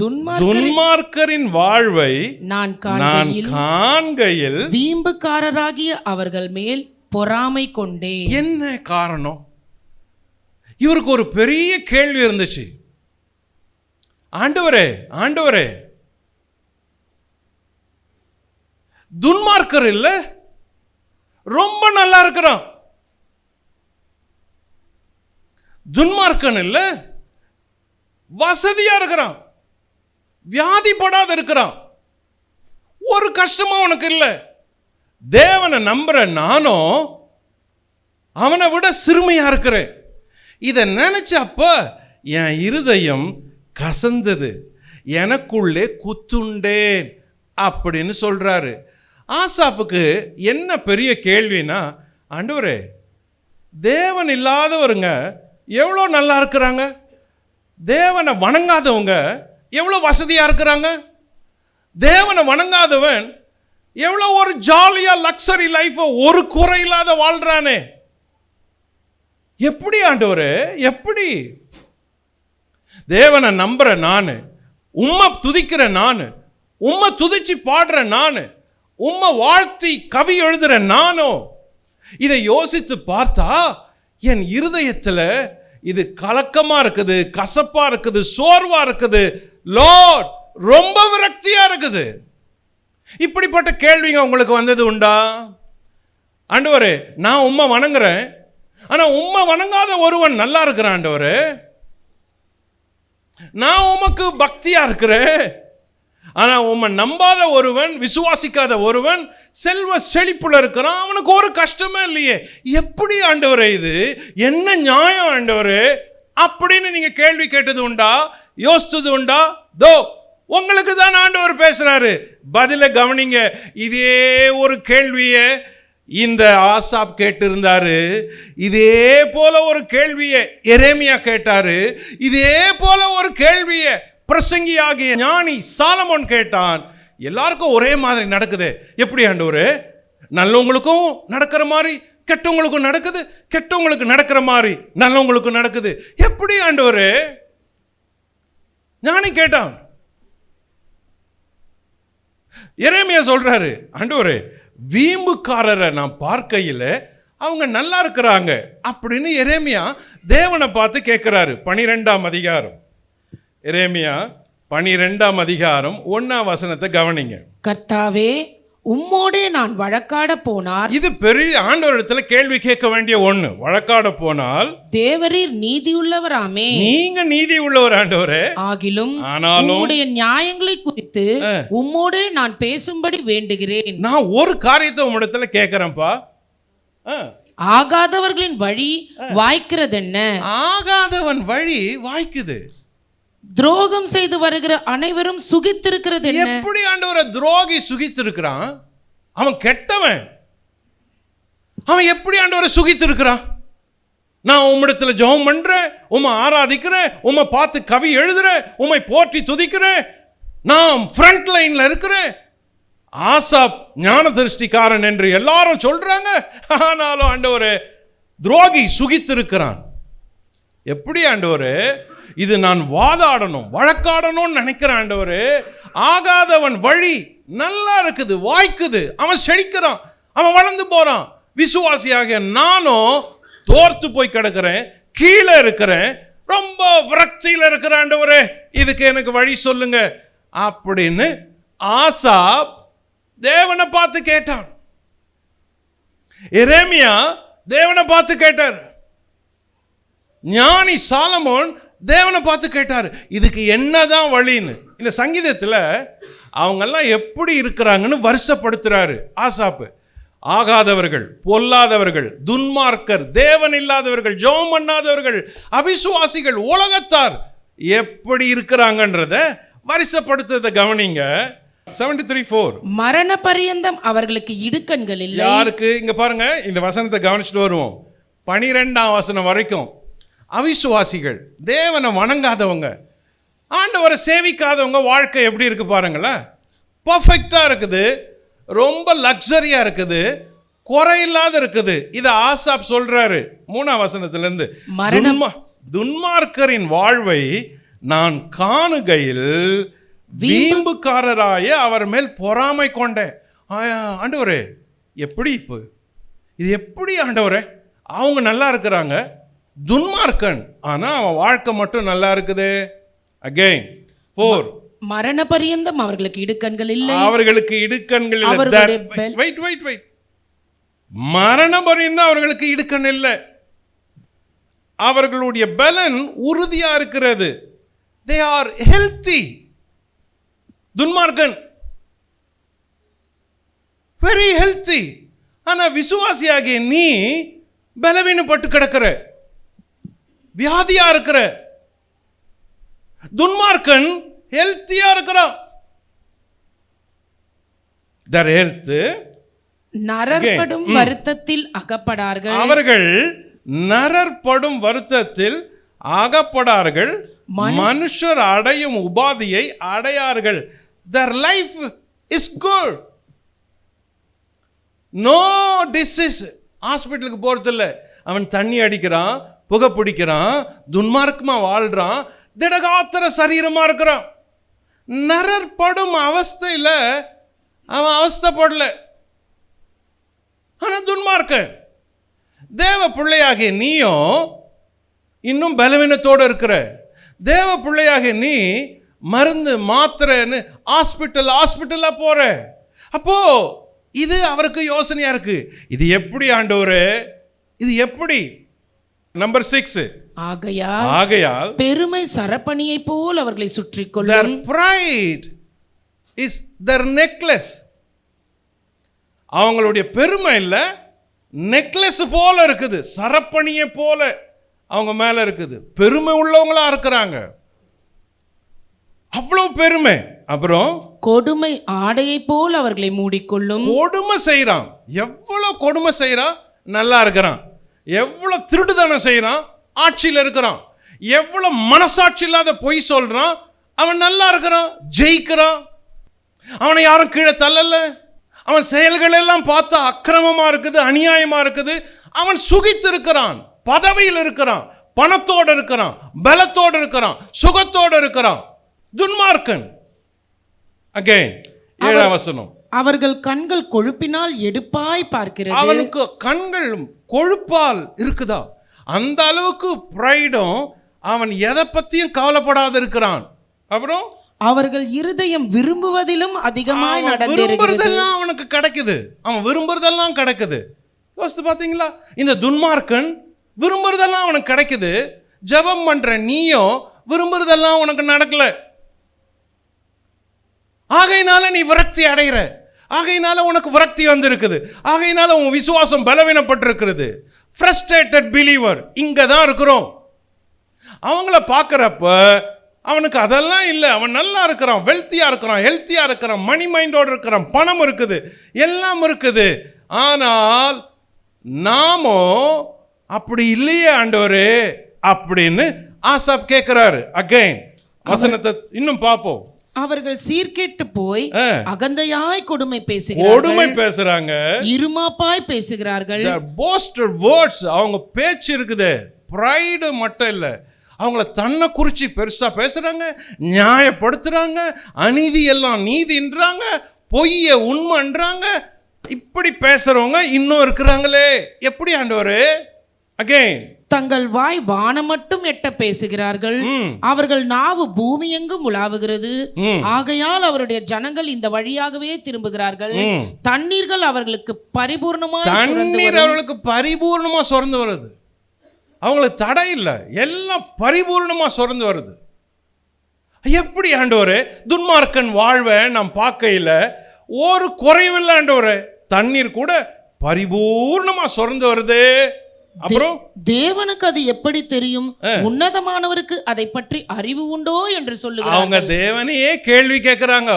துன்மார்க்கரின் வாழ்வை நான் காண்கையில் வீம்புக்காரராகிய அவர்கள் மேல் பொறாமை கொண்டே. என்ன காரணம்? இவருக்கு ஒரு பெரிய கேள்வி இருந்துச்சு. ஆண்டவரே, ஆண்டவரே, துன்மார்க்கர் இல்ல, ரொம்ப நல்லா இருக்கிறான், துன்மார்க்கன் இல்ல, வசதியா இருக்கிறான், வியாதிப்படாத இருக்கிறான், ஒரு கஷ்டமும் அவனுக்கு இல்லை. தேவனை நம்புற நானும் அவனை விட சிறுமையா இருக்கிறேன். இதை நினைச்சப்ப என் இருதயம் கசந்தது, எனக்குள்ளே குத்துண்டேன் அப்படின்னு சொல்றாரு. ஆசாப்புக்கு என்ன பெரிய கேள்வினா, ஆண்டவரே, தேவன் இல்லாதவருங்க எவ்வளோ நல்லா இருக்கிறாங்க, தேவனை வணங்காதவங்க எவ்வளோ வசதியா இருக்கிறாங்க, தேவனை வணங்காதவன் எவ்வளோ ஒரு ஜாலியா லக்ஸரி லைஃப் ஒரு குறை இல்லாத வாழ்றானே, எப்படி ஆண்டவரே, எப்படி? தேவனை நம்புற நானு, உம்மை துதிக்கிற நானு, உம்மை துதிச்சு பாடுற நானு, உம்மை வாழ்த்தி கவி எழுதுற நானும் இதை யோசித்து பார்த்தா என் இருதயத்தில் இது கலக்கமா இருக்குது, கசப்பா இருக்குது, சோர்வா இருக்குது, லார்ட் ரொம்ப விரக்தியா இருக்குது. இப்படிப்பட்ட கேள்விங்க உங்களுக்கு வந்தது உண்டா? ஆண்டவரே, நான் உம்மை வணங்குறேன், ஆனா உம்மை வணங்காத ஒருவன் நல்லா இருக்கிறான் ஆண்டவரே, நான் உமக்கு பக்தியா இருக்கிறேன், ஆனா உம்மை நம்பாத ஒருவன், விசுவாசிக்காத ஒருவன் செல்வ செழிப்புல இருக்கிறான், அவனுக்கு ஒரு கஷ்டமே இல்லையே, எப்படி ஆண்டவரே இது என்ன நியாயம் ஆண்டவரே அப்படின்னு நீங்க கேள்வி கேட்டது உண்டா? யோசித்தது உண்டா? தோ உங்களுக்கு தான் ஆண்டவர் பேசுறாரு. பதில கவனிங்க. இதே ஒரு கேள்வியை இந்த ஆசாப் கேட்டிருந்தாரு, இதே போல ஒரு கேள்வியை எரேமியா கேட்டாரு, இதே போல ஒரு கேள்வியை பிரசங்கியாகிய ஞானி சாலமோன் கேட்டான். எல்லாருக்கும் ஒரே மாதிரி நடக்குது. எப்படி ஆண்டவரே? நல்லவங்களுக்கும் நடக்கிற மாதிரி கெட்டவங்களுக்கும் நடக்குது, கெட்டவங்களுக்கு நடக்கிற மாதிரி நல்லவங்களுக்கும் நடக்குது, எப்படி ஆண்டவரே? ஞானி கேட்டான். எரேமியா சொல்றாரு, ஆண்டவரே, வீம்புக்காரரை நான் பார்க்கையில் அவங்க நல்லா இருக்கிறாங்க அப்படின்னு எரேமியா தேவனை பார்த்து கேட்கிறாரு. 12ஆம் அதிகாரம், எரேமியா 12ஆம் அதிகாரம் 1ஆம் வசனத்தை கவனிங்க. கர்த்தாவே, உம்மோடே நான் வழக்காட போனார். இது பெரிய ஆண்டவரிடத்துல கேள்வி கேட்க வேண்டிய ஒண்ணு. வழக்காட போனால் தேவரீர் நீதியுள்ளவராமே. நீங்க நீதி உள்ளவர் ஆண்டவரே, ஆகிலும் உம்முடைய நியாயங்களை குறித்து உம்மோடே நான் பேசும்படி வேண்டுகிறேன். நான் ஒரு காரியத்தை உம்மிடத்துல கேட்கிறேன்ப்பா. ஆகாதவர்களின் வழி வாய்க்கிறதென்ன? ஆகாதவன் வழி வாய்க்குது. துரோகம் செய்து வருகிற அனைவரும் சுகித்திருக்கிறது. எப்படி ஆண்டவரை துரோகி சுகித்திருக்கிறான்? அவன் கெட்டவன், அவன் எப்படி ஆண்டவரை சுகித்திருக்கிறான்? நான் உம்மிடத்துல ஜெபம் பண்றேன், உம்மை ஆராதிக்கிறேன், உம்மை பார்த்து கவி எழுதுறேன், உம்மை போற்றி துதிக்கிறேன், நான் ஃப்ரண்ட் லைன்ல இருக்கிறேன், ஆசாப் ஞான திருஷ்டிக்காரன் என்று எல்லாரும் சொல்றாங்க, ஆனாலும் ஆண்டவரே துரோகி சுகித்திருக்கிறான். எப்படி ஆண்டவரே? இது நான் வாதாடணும், வழக்காடணும்னு நினைக்கிறேன் ஆண்டவரே. ஆகாதவன் வழி நல்லா இருக்குது, வாய்க்குது, அவன் செழிக்கிறான், அவன் வளர்ந்து போறான். விசுவாசியாக நானும் தோர்த்து போய் கிடக்கிறேன், கீழே இருக்கிறேன், ரொம்ப விரக்தியில் இருக்கிற ஆண்டவரே, இதுக்கு எனக்கு வழி சொல்லுங்க அப்படின்னு ஆசாப் தேவனை பார்த்து கேட்டான். எரேமியா தேவனை பார்த்து கேட்டார். ஞானி சாலமோன் தேவனை பார்த்து கேட்டார், இதுக்கு என்னதான் வழின்னு. இந்த சங்கீதத்தில் அவங்கெல்லாம் எப்படி இருக்கிறாங்கன்னு வருஷப்படுத்துறாரு ஆசாப்பு. ஆகாதவர்கள், பொல்லாதவர்கள், துன்மார்க்கர், தேவன் இல்லாதவர்கள், ஜெபம் பண்ணாதவர்கள், அவிசுவாசிகள், உலகத்தார் எப்படி இருக்கிறாங்கன்றத வருஷப்படுத்துறத கவனிங்க. 73:4 மரண பரியந்தம் அவர்களுக்கு இடுக்கண்கள் இல்லை. யாருக்கு? இங்க பாருங்க, இந்த வசனத்தை கவனிச்சுட்டு வருவோம். 12ஆம் வசனம் வரைக்கும் அவிசுவாசிகள், தேவனை வணங்காதவங்க, ஆண்டவரை சேவிக்காதவங்க வாழ்க்கை எப்படி இருக்கு பாருங்களேன். பர்ஃபெக்டா இருக்குது, ரொம்ப லக்ஸரியா இருக்குது, குறையில்லாத இருக்குது. இதை ஆசாப் சொல்றாரு 3ஆம் வசனத்திலிருந்து. துன்மார்க்கரின் வாழ்வை நான் காணுகையில் வீம்புக்காரராய அவர் மேல் பொறாமை கொண்டேன். ஆண்டவரே, எப்படி இப்போ இது எப்படி ஆண்டவரே? அவங்க நல்லா இருக்கிறாங்க, துன்மார்க்கன், ஆனா அவன் வாழ்க்கை மட்டும் நல்லா இருக்குது. அகைன் 4 மரண பரியந்தம் அவர்களுக்கு இடுக்கண்கள் இல்லை. அவர்களுக்கு இடுக்கண்கள் இல்லை. வெயிட் மரண பரியந்தம் அவர்களுக்கு இடுக்கண் இல்லை. அவர்களுடைய பலன் உறுதியா இருக்கிறது. they are healthy. துன்மார்க்கன் very healthy. ஆனா விசுவாசியாகிய நீ பலவீனப்பட்டு கிடக்கிற, வியாதியா இருக்கிற. துன்மார்க்கன் ஹெல்த்தியா இருக்கிறான். their health நரற்படும் வருத்தத்தில் அகப்படார்கள். அவர்கள் நரற்படும் வருத்தத்தில் அகப்படார்கள். மனுஷர் அடையும் உபாதியை அடையார்கள். their life is good. no disease. ஹாஸ்பிட்டலுக்கு போறதில்ல. அவன் தண்ணி அடிக்கிறான், புகை பிடிக்கிறான், துன்மார்க்கமா வாழ்றான், திடகாத்திர சரீரமா இருக்கிறான். நரற்படும் அவஸ்தையில அவன் அவஸ்தைப்படல. ஆனா துன்மார்க்கன். தேவ பிள்ளையாகிய நீயும் இன்னும் பலவீனத்தோடு இருக்கிற. தேவ பிள்ளையாகிய நீ மருந்து மாத்திரைன்னு ஹாஸ்பிட்டலா போற. அப்போ இது அவருக்கு யோசனையா இருக்கு. இது எப்படி ஆண்டவரே, இது எப்படி? நம்பர் 6, ஆகையால் பெருமை சரப்பணியை போல் அவர்களை சுற்றி their கொள்ளும். pride is their necklace. அவங்களுடைய பெருமை இல்ல, நெக்லஸ் போல இருக்குது, சரப்பணியை போல அவங்க மேல இருக்குது. பெருமை உள்ளவங்களா இருக்கிறாங்க, அவ்வளவு பெருமை. அப்புறம் கொடுமை ஆடையை போல் அவர்களை மூடிக்கொள்ளும். கொடுமை செய்யறான். எவ்வளவு கொடுமை செய்யறான், நல்லா இருக்கிறான். எவ்வளவு திருடுதனம் செய்யறான், ஆட்சியில் இருக்கிறான். எவ்வளவு மனசாட்சி இல்லாத பொய் சொல்றான், அவன் நல்லா இருக்கிறான், ஜெயிக்கிறான். அவனை யாரும் கீழே தள்ளல. அவன் செயல்கள் எல்லாம் பார்த்தா அக்கிரமமா இருக்குது, அநியாயமா இருக்குது. அவன் சுகித்து இருக்கிறான், பதவியில் இருக்கிறான், பணத்தோடு இருக்கிறான், பலத்தோடு இருக்கிறான், சுகத்தோடு இருக்கிறான். துன்மார்க்கன். அகைன் 7ஆம் வசனம். அவர்கள் கண்கள் கொழுப்பினால் எடுப்பாய் பார்க்கிறது. அவனுக்கு கண்கள் கொழுப்பால் இருக்குதா? அந்த அளவுக்கு பிரைடும், அவன் எதை பத்தியும் கவலைப்படாத இருக்கிறான். அப்புறம் அவர்கள் இருதயம் விரும்புவதிலும் அதிகமாய் நடந்திருக்கிறது. விரும்புறதெல்லாம் அவனுக்கு கிடைக்குது. அவன் விரும்புறதெல்லாம் கிடைக்குது. யோசித்து பார்த்தீங்களா? இந்த துன்மார்க்கன் விரும்புறதெல்லாம் அவனுக்கு கிடைக்குது. ஜெபம் பண்ற நீயோ விரும்புறதெல்லாம் உனக்கு நடக்கல. ஆகையினால நீ விரக்தி அடைகிற. ஆகையினால உனக்கு விரக்தி வந்திருக்குது. ஆகையினால உன் விசுவாசம் பலவீனப்பட்டிருக்கிறது. ஃப்ரஸ்ட்ரேட்டட் பிலீவர் இங்க தான் இருக்கிறோம். அவங்கள பார்க்குறப்ப அவனுக்கு அதெல்லாம் இல்லை. அவன் நல்லா இருக்கிறான், வெல்த்தியா இருக்கிறான், ஹெல்த்தியா இருக்கிறான், மணி மைண்டோடு இருக்கிறான், பணம் இருக்குது, எல்லாம் இருக்குது. ஆனால் நாமோ அப்படி இல்லையே ஆண்டவரே அப்படின்னு ஆசாப் கேட்கிறாரு. அகைன் வசனத்தை இன்னும் பார்ப்போம். அவர்கள் சீர்கெட்டு போய் அகந்தையாய் கொடுமை பேசுறாங்க, இருமாப்பாய் பேசுகிறார்கள். boasted words. அவங்க பேச்சு இருக்குதே, பிரைடு மட்டும் இல்லை, அவங்கள தன்னை குறிச்சு பெருசா பேசுறாங்க, நியாயப்படுத்துறாங்க, அநீதி எல்லாம் நீதின்றாங்க, பொய்ய உண்மைன்றாங்க. இப்படி பேசுறவங்க இன்னும் இருக்கிறாங்களே. எப்படி ஆண்டவரே? அகைன் தங்கள் வாய் வானம் மட்டும் எட்ட பேசுகிறார்கள், அவர்கள் நாவு பூமி எங்கும் உலாவுகிறது. ஆகையால் அவருடைய ஜனங்கள் இந்த வழியாகவே திரும்புகிறார்கள். தண்ணீர்கள் அவர்களுக்கு பரிபூர்ணமா சுரந்து வருது. அவங்களுக்கு தடை இல்லை, எல்லாம் பரிபூர்ணமா சுரந்து வருது. எப்படி ஆண்டவரே? துன்மார்க்கன் வாழ்வை நாம் பார்க்கையில ஒரு குறைவில்லை ஆண்டவரே. தண்ணீர் கூட பரிபூர்ணமா சுரந்து வருது. அப்புறம் தேவனுக்கு அது எப்படி தெரியும்? உன்னதமானவருக்கு அதை பற்றி அறிவு உண்டோ என்று சொல்லுகிறாங்க. அவங்க தேவனையே கேள்வி கேட்கிறாங்க.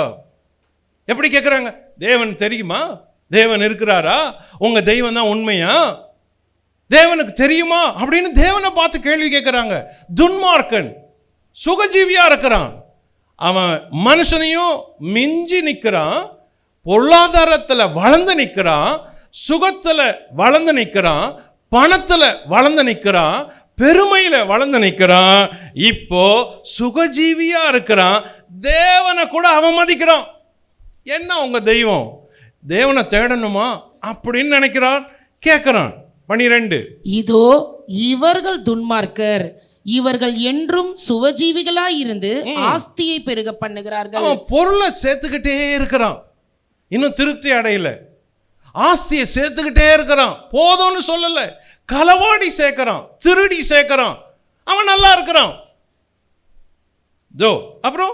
எப்படி கேட்கிறாங்க? தேவன் தெரியுமா? தேவன் இருக்கிறாரா? உங்க தெய்வம் தான் உண்மையா? தேவனுக்கு தெரியுமா அப்படின்னு தேவனை பார்த்து கேள்வி கேட்கிறாங்க. துன்மார்க்கன் சுகஜீவியா இருக்கிறான். அவன் மனுஷனையும் மிஞ்சி நிற்கிறான், பொருளாதாரத்தில் வளர்ந்து நிற்கிறான், சுகத்துல வளர்ந்து நிற்கிறான், பணத்துல வளர்ந்து நிற்கிறான், பெருமையில வளர்ந்து நிற்கிறான். இப்போ சுகஜீவியா இருக்கிறான், தேவனை கூட அவமதிக்கிறான். என்ன உங்க தெய்வம்? தேவனை தேடணுமா அப்படின்னு நினைக்கிறான், கேட்கிறான். 12 இதோ இவர்கள் துன்மார்க்கர், இவர்கள் என்றும் சுவஜீவிகளாய் இருந்து ஆஸ்தியை பெருக பண்ணுகிறார்கள். அவன் பொருளை சேர்த்துக்கிட்டே இருக்கிறான், இன்னும் திருப்தி அடையல. ஆஸ்தியை சேர்த்துக்கிட்டே இருக்கிறான், போதும்னு சொல்லல. களவாடி சேர்க்கிறான், திருடி சேர்க்கிறான், அவன் நல்லா இருக்கிறான். அப்புறம்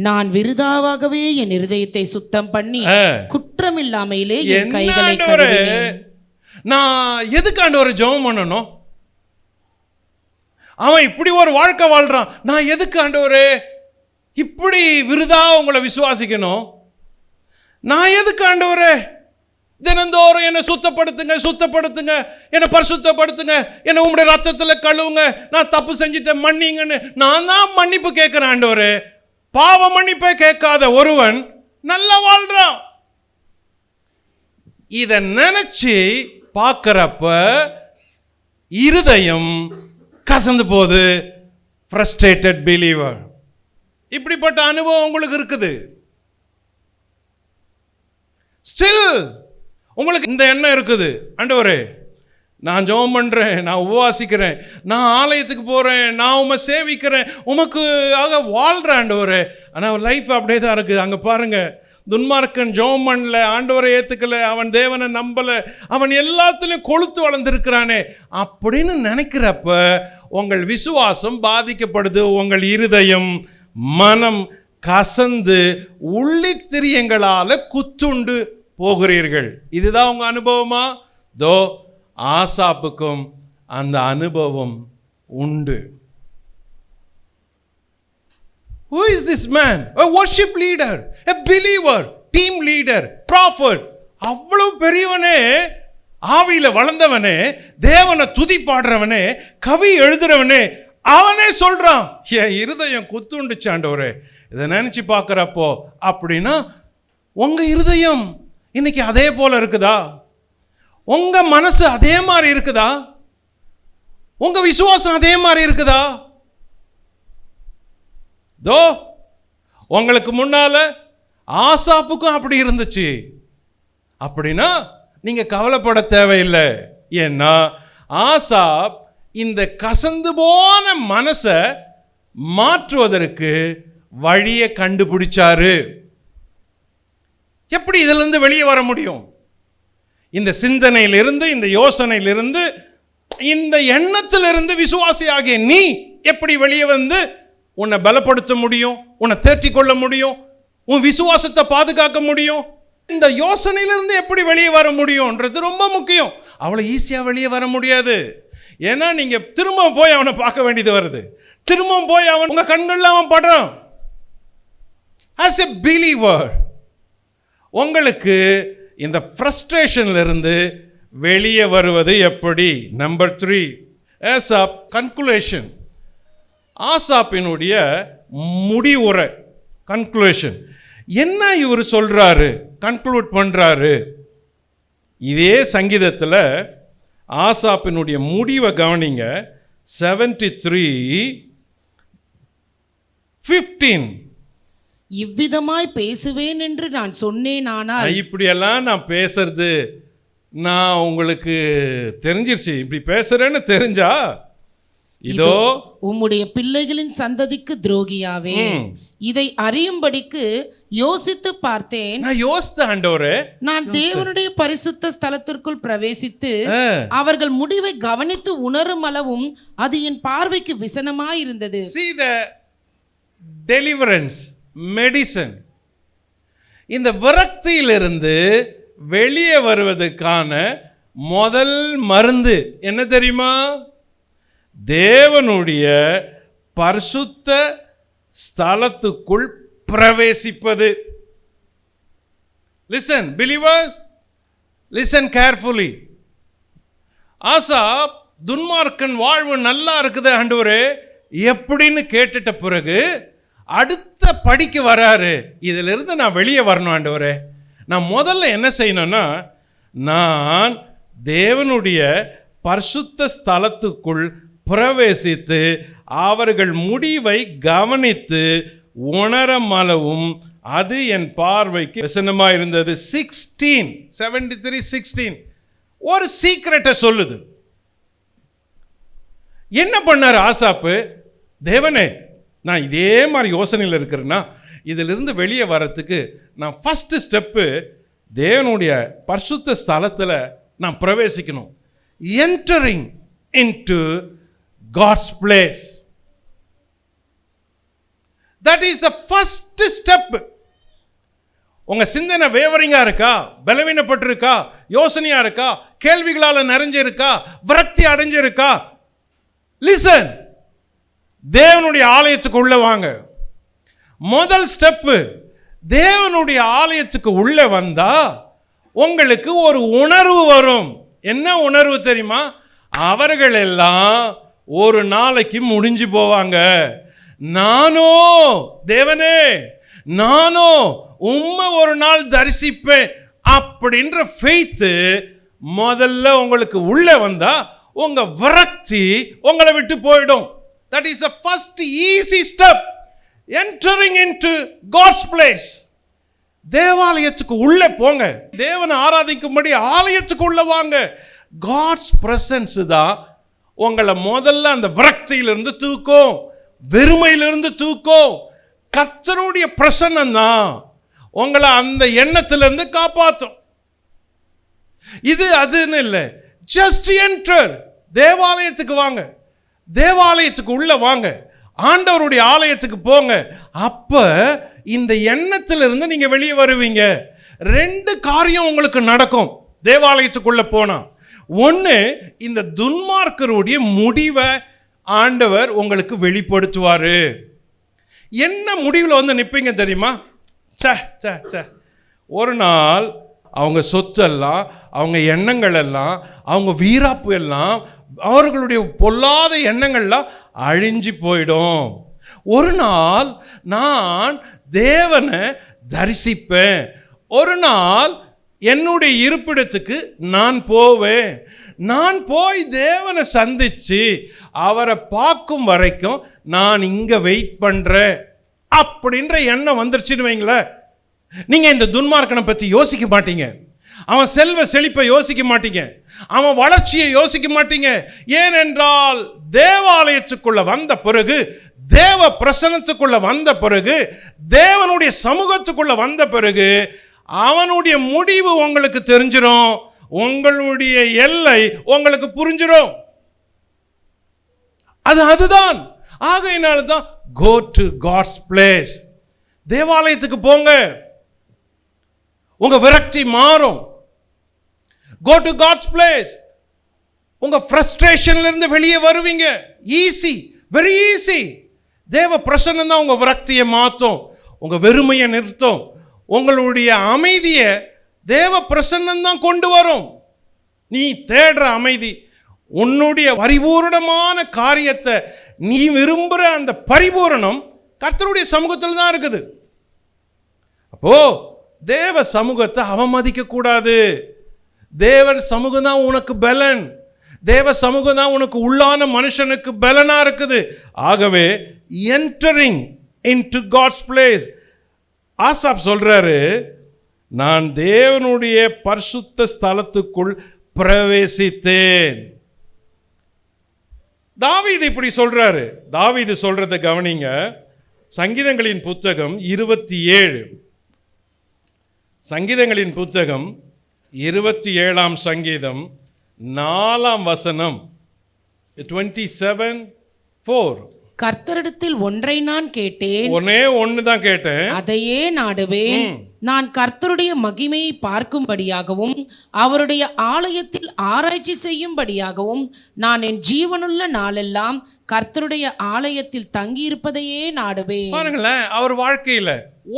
நான் விருதாவாகவே என் இருதயத்தை சுத்தம் பண்ணி குற்றமில்லாமையிலே என் கைகளை கழுவினேன். நான் எதுக்கு ஆண்டவரே ஜெபம் பண்ணணும்? அவன் இப்படி ஒரு வாழ்க்கை வாழ்றான், நான் எதுக்கு ஆண்டவரே இப்படி விருதா உங்களை விசுவாசிக்கணும்? நான் எதுக்கு ஆண்டவரே தினந்தோறும் என்னை சுத்தப்படுத்துங்க, என்னை பரிசுத்தப்படுத்துங்க, என்னை உங்களுடைய ரத்தத்தில் கழுவுங்க, நான் தப்பு செஞ்சுட்டேன் மன்னிங்கன்னு நான் தான் மன்னிப்பு கேட்கிறேன் ஆண்டவரே. பாவ மன்னிப்பே கேட்காத ஒருவன் நல்லா வாழ்றான். இதை நினைச்சு பார்க்கிறப்ப இருதயம் கசந்து போகுது. Frustrated believer. இப்படிப்பட்ட அனுபவம் உங்களுக்கு இருக்குது. ஸ்டில் உங்களுக்கு இந்த எண்ணம் இருக்குது, ஆண்டவரே நான் ஜெபம் பண்ணுறேன், நான் உபவாசிக்கிறேன், நான் ஆலயத்துக்கு போகிறேன், நான் உம்மை சேவிக்கிறேன், உமக்கு ஆக வாழ்கிறேன் ஆண்டவரே, ஆனால் லைஃப் அப்படியே தான் இருக்குது. அங்கே பாருங்கள், துன்மார்க்கன் ஜெபம் பண்ணல, ஆண்டவரை ஏற்றுக்கல, அவன் தேவனை நம்பலை, அவன் எல்லாத்துலேயும் கொழுத்து வளர்ந்துருக்கிறானே அப்படின்னு நினைக்கிறப்ப உங்கள் விசுவாசம் பாதிக்கப்படுது. உங்கள் இருதயம் மனம் கசந்து உள்ளித்திரியங்களால் குத்துண்டு போகிறீர்கள். இதுதான் உங்க அனுபவமா? ஆசாப்புக்கும் அந்த அனுபவம் உண்டு. Who is this man? A worship leader, a believer, team leader, prophet. அவ்வளவு பெரியவனே, ஆவியில வளர்ந்தவனே, தேவனை துதி பாடுறவனே, கவி எழுதுறவனே, அவனே சொல்றான் என் இருதயம் குத்துண்டுச்சு ஆண்டவரே. இதை நினைச்சு பார்க்கிறப்போ அப்படின்னா உங்க இருதயம் இன்னைக்கு அதே போல இருக்குதா? உங்க மனசு அதே மாதிரி இருக்குதா? உங்க விசுவாசம் அதே மாதிரி இருக்குதா? உங்களுக்கு முன்னால ஆசாப்புக்கும் அப்படி இருந்துச்சு அப்படின்னா நீங்க கவலைப்பட தேவையில்லை. ஏன்னா ஆசாப் இந்த கசந்து போன மனசை மாற்றுவதற்கு வழியை கண்டுபிடிச்சாரு. எப்படி இதிலிருந்து வெளியே வர முடியும்? இந்த சிந்தனையிலிருந்து, இந்த யோசனையிலிருந்து, இந்த எண்ணத்திலிருந்து விசுவாசியாகிய நீ எப்படி வெளியே வந்து உன்னை பலப்படுத்த முடியும், உன்னை தேற்றிக் கொள்ள முடியும், உன் விசுவாசத்தை பாதுகாக்க முடியும்? இந்த யோசனையிலிருந்து எப்படி வெளியே வர முடியும்ன்றது ரொம்ப முக்கியம். அவ்வளோ ஈஸியாக வெளியே வர முடியாது. ஏன்னா நீங்கள் திரும்ப போய் அவனை பார்க்க வேண்டியது வருது, திரும்ப போய் அவன் உங்கள் கண்களில் அவன் படுறான். ஆஸ் எ பிலீவர் உங்களுக்கு இந்த ஃப்ரஸ்ட்ரேஷன்ல இருந்து வெளியே வருவது எப்படி? Number 3, Asaph conclusion. ஆசாப்பினுடைய முடிவுரை, கன்க்ளூஷன். என்ன இவர் சொல்றாரு, கன்க்ளூட் பண்றாரு? இதே சங்கீதத்தில் ஆசாப்பினுடைய முடிவை கவனிங்க. 73:15. இவ்விதமாய் பேசுவேன் என்று நான் சொன்னேன், ஆனால் இப்படியெல்லாம் நான் பேசுறது நான் உங்களுக்கு தெரிஞ்சிருச்சு. இப்படி பேசுறேன்னு தெரிஞ்சா இதோ உம்முடைய பிள்ளைகளின் சந்ததிக்கு துரோகியாவே. இதை அறியும்படிக்கு யோசித்து பார்த்தேன். நான் யோசித்தேன் ஆண்டவரே, நான் தேவனுடைய பரிசுத்த ஸ்தலத்திற்குள் பிரவேசித்து அவர்கள் முடிவை கவனித்து உணரும் அளவும் அது என் பார்வைக்கு விசனமாய் இருந்தது. See the deliverance medicine. இந்த விரக்தியிலிருந்து வெளியே வருவதற்கான முதல் மருந்து என்ன தெரியுமா? தேவனுடைய பரிசுத்த ஸ்தலத்துக்குள் பிரவேசிப்பது. Listen, believers, listen carefully. Asaph துன்மார்க்கன் வாழ்வு நல்லா இருக்குது ஆண்டவரே எப்படின்னு கேட்டுட்ட பிறகு அடுத்த படிக்கு வராரு. இதிலிருந்து நான் வெளியே வரணும் ஆண்டவரே. நான் முதல்ல என்ன செய்யணும்னா, நான் தேவனுடைய பரிசுத்த ஸ்தலத்துக்குள் பிரவேசித்து அவர்கள் முடிவை கவனித்து உணரமளவும் அது என் பார்வைக்கு வசனமாக இருந்தது. 73:16 ஒரு சீக்ரெட்டை சொல்லுது. என்ன பண்ணார் ஆசாப்பு? தேவனே, நான் இதே மாதிரி யோசனையில் இருக்கிறேன்னா இதிலிருந்து வெளியே வர்றதுக்கு நான் ஃபஸ்ட்டு ஸ்டெப்பு தேவனுடைய பரிசுத்த ஸ்தலத்தில் நான் பிரவேசிக்கணும். entering into God's place. That is the first step. உங்க சிந்தனை வேவரிங்கா இருக்கா, பலவீனப்பட்டிருக்கா, யோசனையா இருக்கா, கேள்விகளால நிறைஞ்சிருக்கா, விரக்தி அடைஞ்சிருக்கா, லிசன். தேவனுடைய ஆலயத்துக்கு உள்ள வாங்க. முதல் ஸ்டெப், தேவனுடைய ஆலயத்துக்கு உள்ள வந்தா உங்களுக்கு ஒரு உணர்வு வரும். என்ன உணர்வு தெரியுமா? அவர்கள் எல்லாம் ஒரு நாளைக்கு முடிஞ்சு போவாங்க, நானோ தேவனே நானோ உம்மை ஒரு நாள் தரிசிப்பேன் அப்படின்ற ஃபெய்த் முதல்ல உங்களுக்கு உள்ள வந்தா உங்க விரக்தி உங்களை விட்டு போயிடும். That is the first easy step, entering into God's place. தேவாலயத்துக்கு உள்ள போங்க, தேவனை ஆராதிக்கும்படி ஆலயத்துக்கு உள்ள வாங்க. காட்ஸ் பிரசன்ஸ் தான் உங்களை முதல்ல அந்த விரக்தியிலிருந்து தூக்கும், வெறுமையிலிருந்து தூக்கும். கர்த்தருடைய பிரசன்னம் தான் உங்களை அந்த எண்ணத்திலிருந்து காப்பாற்றும். இது அதுன்னு இல்லை, ஜஸ்ட் என்டர். தேவாலயத்துக்கு வாங்க, தேவாலயத்துக்கு உள்ள வாங்க, ஆண்டவருடைய ஆலயத்துக்கு போங்க. அப்ப இந்த எண்ணத்திலிருந்து நீங்க வெளியே வருவீங்க. ரெண்டு காரியம் உங்களுக்கு நடக்கும் தேவாலயத்துக்குள்ள போனா. ஒன்று, இந்த துன்மார்க்கருடைய முடிவை ஆண்டவர் உங்களுக்கு வெளிப்படுத்துவார். என்ன முடிவில் வந்து நிற்பீங்க தெரியுமா? ஒரு நாள் அவங்க சொத்தெல்லாம், அவங்க எண்ணங்கள் எல்லாம், அவங்க வீராப்பு எல்லாம், அவர்களுடைய பொல்லாத எண்ணங்கள்லாம் அழிஞ்சு போயிடும். ஒரு நாள் நான் தேவனை தரிசிப்பேன், ஒரு நாள் என்னுடைய இருப்பிடத்துக்கு நான் போவேன், நான் போய் தேவனை சந்திச்சு அவரை பார்க்கும் வரைக்கும் நான் இங்க வெயிட் பண்றேன் அப்படின்ற எண்ணம் வந்துருச்சுன்னு வைங்களேன். நீங்க இந்த துன்மார்க்கனை பற்றி யோசிக்க மாட்டீங்க, அவன் செல்வ செழிப்பை யோசிக்க மாட்டீங்க, அவன் வளர்ச்சியை யோசிக்க மாட்டீங்க. ஏனென்றால் தேவாலயத்துக்குள்ள வந்த பிறகு, தேவ பிரசன்னத்துக்குள்ள வந்த பிறகு, தேவனுடைய சமூகத்துக்குள்ள வந்த பிறகு அவனுடைய முடிவு உங்களுக்கு தெரிஞ்சிடும், உங்களுடைய எல்லை உங்களுக்கு புரிஞ்சிடும். அதுதான் ஆகையினால தான் go to God's place. தேவாலயத்துக்கு போங்க, உங்க விரக்தி மாறும். go to God's place. உங்க ஃப்ரஸ்ட்ரேஷன்ல இருந்து வெளியே வருவீங்க. Easy, very easy. தேவ பிரசன்னம் தான் உங்க விரக்தியை மாற்றும், உங்க வெறுமையை நிறுத்தும், உங்களுடைய அமைதியை தேவ பிரசன்னம் தான் கொண்டு வரும். நீ தேடுற அமைதி, உன்னுடைய பரிபூரணமான காரியத்தை நீ விரும்புகிற அந்த பரிபூரணம் கர்த்தருடைய சமூகத்தில் தான் இருக்குது. அப்போ தேவ சமூகத்தை அவமதிக்க கூடாது. தேவன் சமூகம் தான் உனக்கு பலன், தேவ சமூகம் தான் உனக்கு உள்ளான மனுஷனுக்கு பலனா இருக்குது. ஆகவே entering into God's place. Asaph சொல்றாரு, நான் தேவனுடைய பரிசுத்த ஸ்தலத்துக்குள் பிரவேசித்தேன். தாவீது இப்படி சொல்றாரு. தாவீது சொல்றதை கவனிங்க. சங்கீதங்களின் புத்தகம் 27, சங்கீதங்களின் புத்தகம் 27ஆம் சங்கீதம் 4ஆம் வசனம், 27:4. கர்த்தரிடத்தில் ஒன்றை நான் கேட்டேன், ஒன்னே ஒன்று தான் கேட்டேன், அதையே நாடுவேன். நான் கர்த்தருடைய மகிமையை பார்க்கும்படியாகவும் அவருடைய ஆலயத்தில் ஆராய்ச்சி செய்யும்படியாகவும் நான் என் ஜீவனுள்ள நாளெல்லாம் கர்த்தருடைய ஆலயத்தில் தங்கியிருப்பதையே நாடுவேன். பாருங்களேன், அவர் வாழ்க்கையில்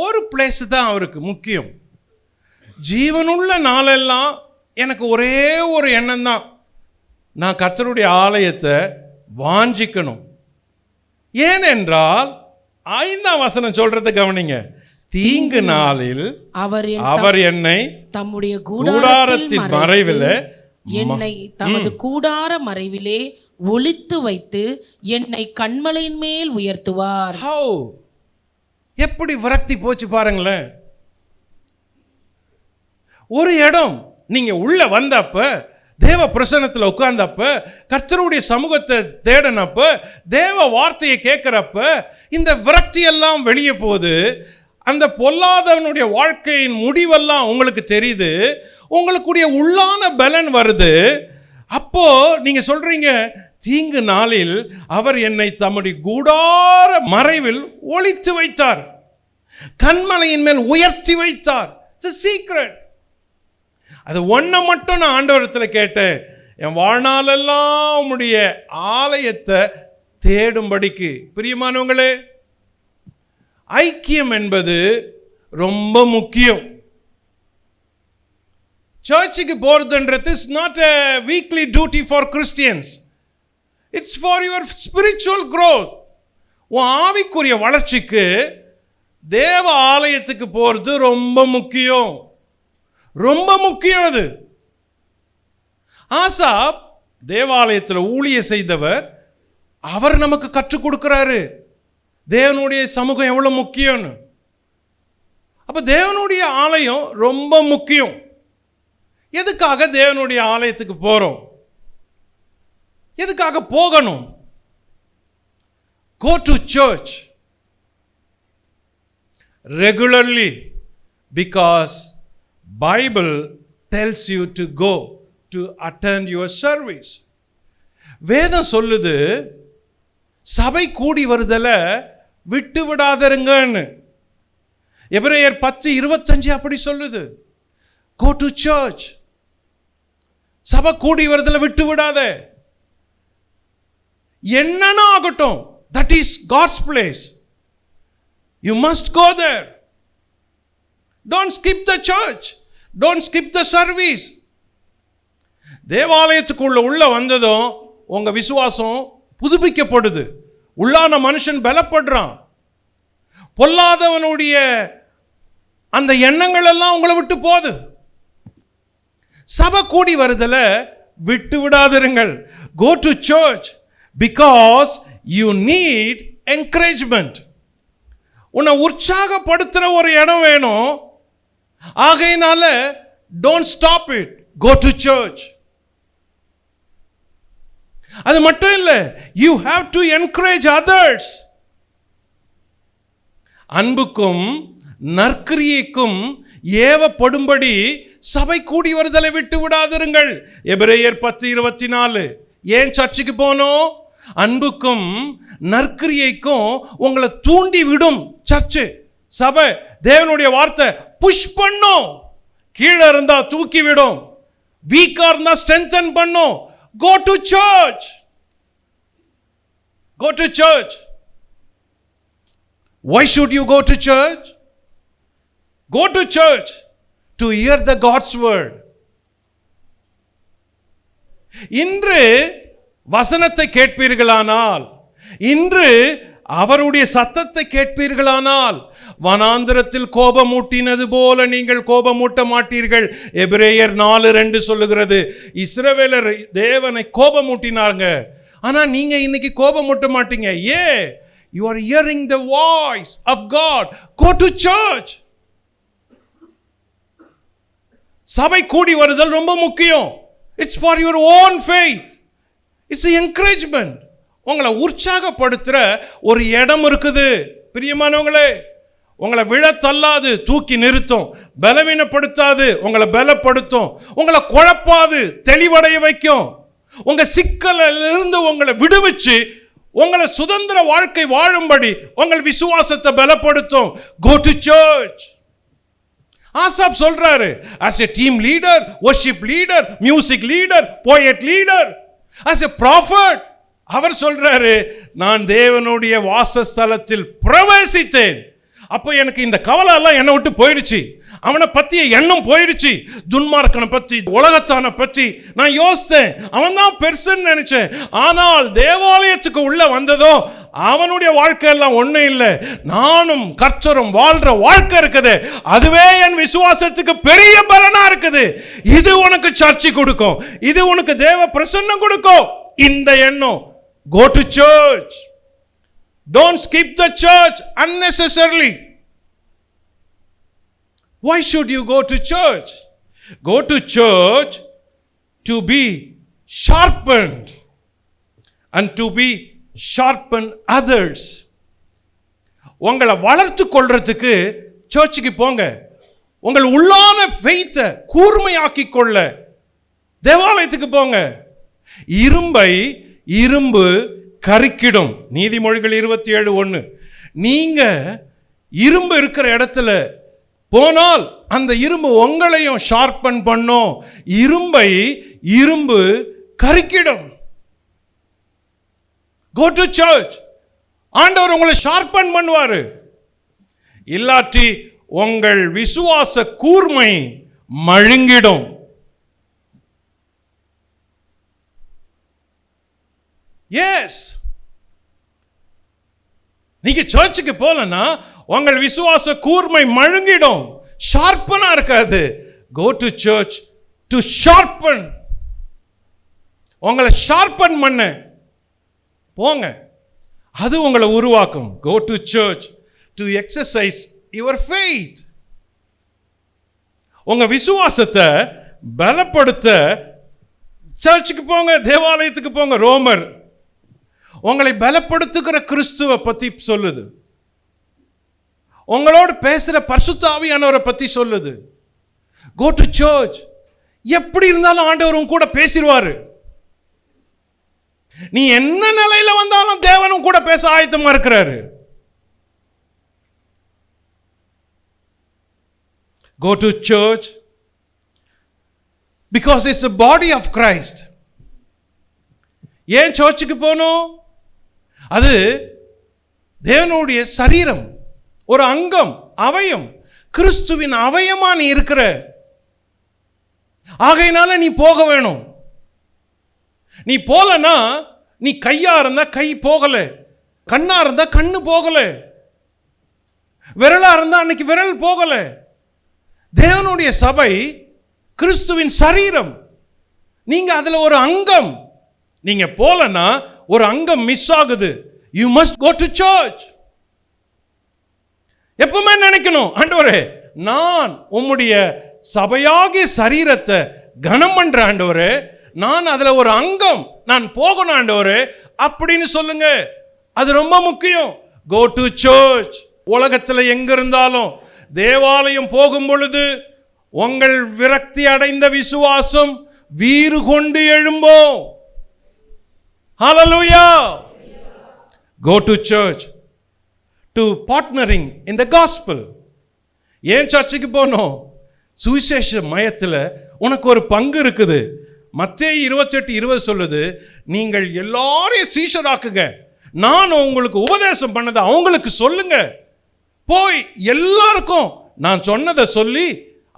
ஒரு பிளேஸ் தான் அவருக்கு முக்கியம். ஜீவனுள்ள நாளெல்லாம் எனக்கு ஒரே ஒரு எண்ணம் தான், நான் கர்த்தருடைய ஆலயத்தை வாஞ்சிக்கணும். ஏனென்றால் 5ஆம் வசனம் சொல்றதை கவனிங்க. தீங்கு நாளில் அவர் என்னை தம்முடைய கூடாரத்தின் மறைவிலே, என்னை தமது கூடார மறைவிலே ஒளித்து வைத்து என்னை கண்மலையின் மேல் உயர்த்துவார். எப்படி விரக்தி போச்சு பாருங்களேன். ஒரு இடம் நீங்க உள்ள வந்தப்ப, தேவ பிரசன்னத்தில் உட்கார்ந்தப்ப, கர்த்தருடைய சமூகத்தை தேடினப்ப, தேவ வார்த்தையை கேட்கிறப்ப இந்த விரக்தி எல்லாம் வெளியே போகுது. அந்த பொல்லாதவனுடைய வாழ்க்கையின் முடிவெல்லாம் உங்களுக்கு தெரியுது, உங்களுக்குடைய உள்ளான பலன் வருது. அப்போ நீங்க சொல்றீங்க, தீங்கு நாளில் அவர் என்னை தம்முடைய கூடார மறைவில் ஒளித்து வைத்தார், கன்மலையின் மேல் உயர்த்தி வைத்தார். It's a secret. அது ஒன்றை மட்டும் நான் ஆண்டவரத்தில் கேட்டேன், என் வாழ்நாளெல்லாம் உம்முடைய ஆலயத்தை தேடும்படிக்கு. பிரியமானவங்களே, ஐக்கியம் என்பது ரொம்ப முக்கியம். சர்ச்சுக்கு போறதுன்றது is not a weekly duty for Christians. It's for your spiritual growth. உன் ஆவிக்குரிய வளர்ச்சிக்கு தேவ ஆலயத்துக்கு போறது ரொம்ப முக்கியம், ரொம்ப முக்கியம். அது ஆசாப் தேவாலயத்தில் ஊழிய செய்தவர், அவர் நமக்கு கற்றுக் கொடுக்கிறாரு தேவனுடைய சமூகம் எவ்வளவு முக்கியம்னு. அப்ப தேவனுடைய ஆலயம் ரொம்ப முக்கியம். எதுக்காக தேவனுடைய ஆலயத்துக்கு போறோம்? எதுக்காக போகணும்? Go to church regularly because Bible tells you to go to attend your service. வேதம் சொல்லுது சபை கூடி வருதல விட்டு விடாதருங்கன்னு. எபிரேயர் 10:25 அப்படி சொல்லுது. Go to church. சபை கூடி வருதல விட்டு விடாத. என்னன்னா ஆகட்டும், that is God's place. You must go there. Don't skip the church. Don't skip the service. தேவாலயத்துக்குள்ள உள்ள வந்ததும் உங்க விசுவாசம் புதுப்பிக்கப்படுது. உள்ளான மனுஷன் பலப்படுறான். பொல்லாதவனுடைய அந்த எண்ணங்கள் எல்லாம் உங்களை விட்டு போகுது. சபை கூடி வருதல விட்டு விடாதிருங்கள். Go to church because you need encouragement. உன்னை உற்சாகப்படுத்துற ஒரு இடம் வேணும். ஆகையினால don't stop it. Go to church. அது மட்டும் இல்லை, you have to encourage others. அன்புக்கும் நற்கிரியைக்கும் ஏவப்படும்படி சபை கூடி வருதலை விட்டு விடாதிருங்கள். எபிரேயர் 10:24. ஏன் சர்ச்சுக்கு போனோம்? அன்புக்கும் நற்கிரியைக்கும் உங்களை தூண்டி விடும் சர்ச்சு, சபை. தேவனுடைய வார்த்தை புஷ் பண்ணும். கீழே இருந்தா தூக்கி விடும், வீக்கா இருந்தா ஸ்ட்ரென்தன் பண்ணும். Go to church. Go to church. Why should you go to church? Go to church to hear the God's word. இன்று வசனத்தை கேட்பீர்களானால், இன்று அவருடைய சத்தத்தை கேட்பீர்களானால், வனாந்திரத்தில் கோபமூட்டினது போல நீங்கள் கோபமூட்ட மாட்டீர்கள். எபிரேயர் 4:2 சொல்லுகிறது. இஸ்ரவேலர் தேவனை கோபமூட்டினாங்க, ஆனா நீங்க இன்னைக்கு கோபமூட்ட மாட்டீங்க. ஏன்? You are hearing the voice of God. Go to church. சபை கூடி வருதல் ரொம்ப முக்கியம். It's for your own faith. It's an encouragement. உங்களை உற்சாகப்படுத்துற ஒரு இடம் இருக்குது. பிரியமானவங்களே, உங்களை விழ தள்ளாது, தூக்கி நிறுத்தும். பலவீனப்படுத்தாது, உங்களை பலப்படுத்தும். உங்களை குழப்பாது, தெளிவடைய வைக்கும். உங்க சிக்கலிலிருந்து உங்களை விடுவிச்சு உங்களை சுதந்திர வாழ்க்கை வாழும்படி உங்கள் விசுவாசத்தை பலப்படுத்தும். Go to church. ஆசாப் சொல்றாரு, as a team leader, worship leader, music leader, poet leader, as a prophet, அவர் சொல்றாரு, நான் தேவனுடைய வாசஸ்தலத்தில் பிரவேசித்தேன். அப்போ எனக்கு இந்த கவலை எல்லாம் என்னை விட்டு போயிடுச்சு. அவனை பற்றிய எண்ணம் போயிடுச்சு. துன்மார்க்கனை பற்றி, உலகத்தானை பற்றி நான் யோசித்தேன். அவன் தான் பெருசுன்னு நினைச்சேன். ஆனால் தேவாலயத்துக்கு உள்ள வந்ததோ அவனுடைய வாழ்க்கை எல்லாம் ஒன்றும் இல்லை. நானும் கர்த்தரும் வாழ்ற வாழ்க்கை இருக்குது. அதுவே என் விசுவாசத்துக்கு பெரிய பலனா இருக்குது. இது உனக்கு சர்ச்சை கொடுக்கும், இது உனக்கு தேவ பிரசன்னம் கொடுக்கும். இந்த எண்ணம். Go to church. Don't skip the church unnecessarily. Why should you go to church? Go to church to be sharpened and to be sharpen others. உங்களை வளர்த்து கொள்றதுக்கு சர்ச்சுக்கு போங்க. உங்கள் உள்ளான ஃபெய்த்தை கூர்மையாக்கி கொள்ள தேவாலயத்துக்கு போங்க. இரும்பை இரும்பு கரிக்கிடும். நீதிமொழிகள் 27:1. நீங்க இரும்பு இருக்கிற இடத்துல போனால் அந்த இரும்பு உங்களையும் ஷார்பன் பண்ணும். இரும்பை இரும்பு கரிக்கிடும். Go to church. ஆண்டவர் உங்களை ஷார்பன் பண்ணுவாரு. இல்லாட்டி உங்கள் விசுவாச கூர்மை மழுங்கிடும். எஸ், நீங்க சர்ச்சுக்கு போலனா உங்கள் விசுவாச கூர்மை மழுங்கிடும், ஷார்ப்பனா இருக்காது. Go to church to sharpen. உங்களை ஷார்பன் பண்ண போங்க, அது உங்களை உருவாக்கும். Go to church to exercise your faith. உங்க விசுவாசத்தை பலப்படுத்த சர்ச்சுக்கு போங்க, தேவாலயத்துக்கு போங்க. ரோமர் உங்களை பலப்படுத்துகிற கிறிஸ்துவை பத்தி சொல்லுது. உங்களோடு பேசுற பரிசுத்த ஆவியானவரை பத்தி சொல்லுது. Go to church. எப்படி இருந்தாலும் ஆண்டவர் உன் கூட பேசிடுவாரு. நீ என்ன நிலையில வந்தாலும் தேவனும் கூட பேச ஆயத்தமா இருக்கிறாரு. Go to church because it's the body of Christ. ஏன் சர்ச்சுக்கு போகணும்? அது தேவனுடைய சரீரம், ஒரு அங்கம், அவயம், கிறிஸ்துவின் அவயமா நீ இருக்கிற. ஆகையினால நீ போக வேணும். நீ போலனா, நீ கையா இருந்தா கை போகல, கண்ணா இருந்தா கண்ணு போகல, விரலா இருந்தா அன்னைக்கு விரல் போகல. தேவனுடைய சபை கிறிஸ்துவின் சரீரம். நீங்க அதுல ஒரு அங்கம். நீங்க போலனா ஒரு அங்கம் மிஸ் ஆகுது. You must go to church. எப்பவுமே நினைக்கணும், ஆண்டவரே நான் உம்முடைய சபையாகிய சரீரத்தை கனம் பண்ற ஆண்டவரே, நான் அதுல ஒரு அங்கம், நான் போகணும் ஆண்டவரே அப்படின்னு சொல்லுங்க. அது ரொம்ப முக்கியம். Go to church. உலகத்துல எங்க இருந்தாலும் தேவாலயம் போகும் பொழுது உங்கள் விரக்தி அடைந்த விசுவாசம் வீறு கொண்டு எழும்போம். Hallelujah. Go to church to partnering in the gospel. ஏன் சர்ச்சுக்கு போனோம்? சுவிசேஷ மயத்தில் உனக்கு ஒரு பங்கு இருக்குது. மத்தேயு 28:20 சொல்லுது, நீங்கள் எல்லாரையும் சீஷராக்குங்க, நான் உங்களுக்கு உபதேசம் பண்ணதை அவங்களுக்கு சொல்லுங்க. போய் எல்லாருக்கும் நான் சொன்னதை சொல்லி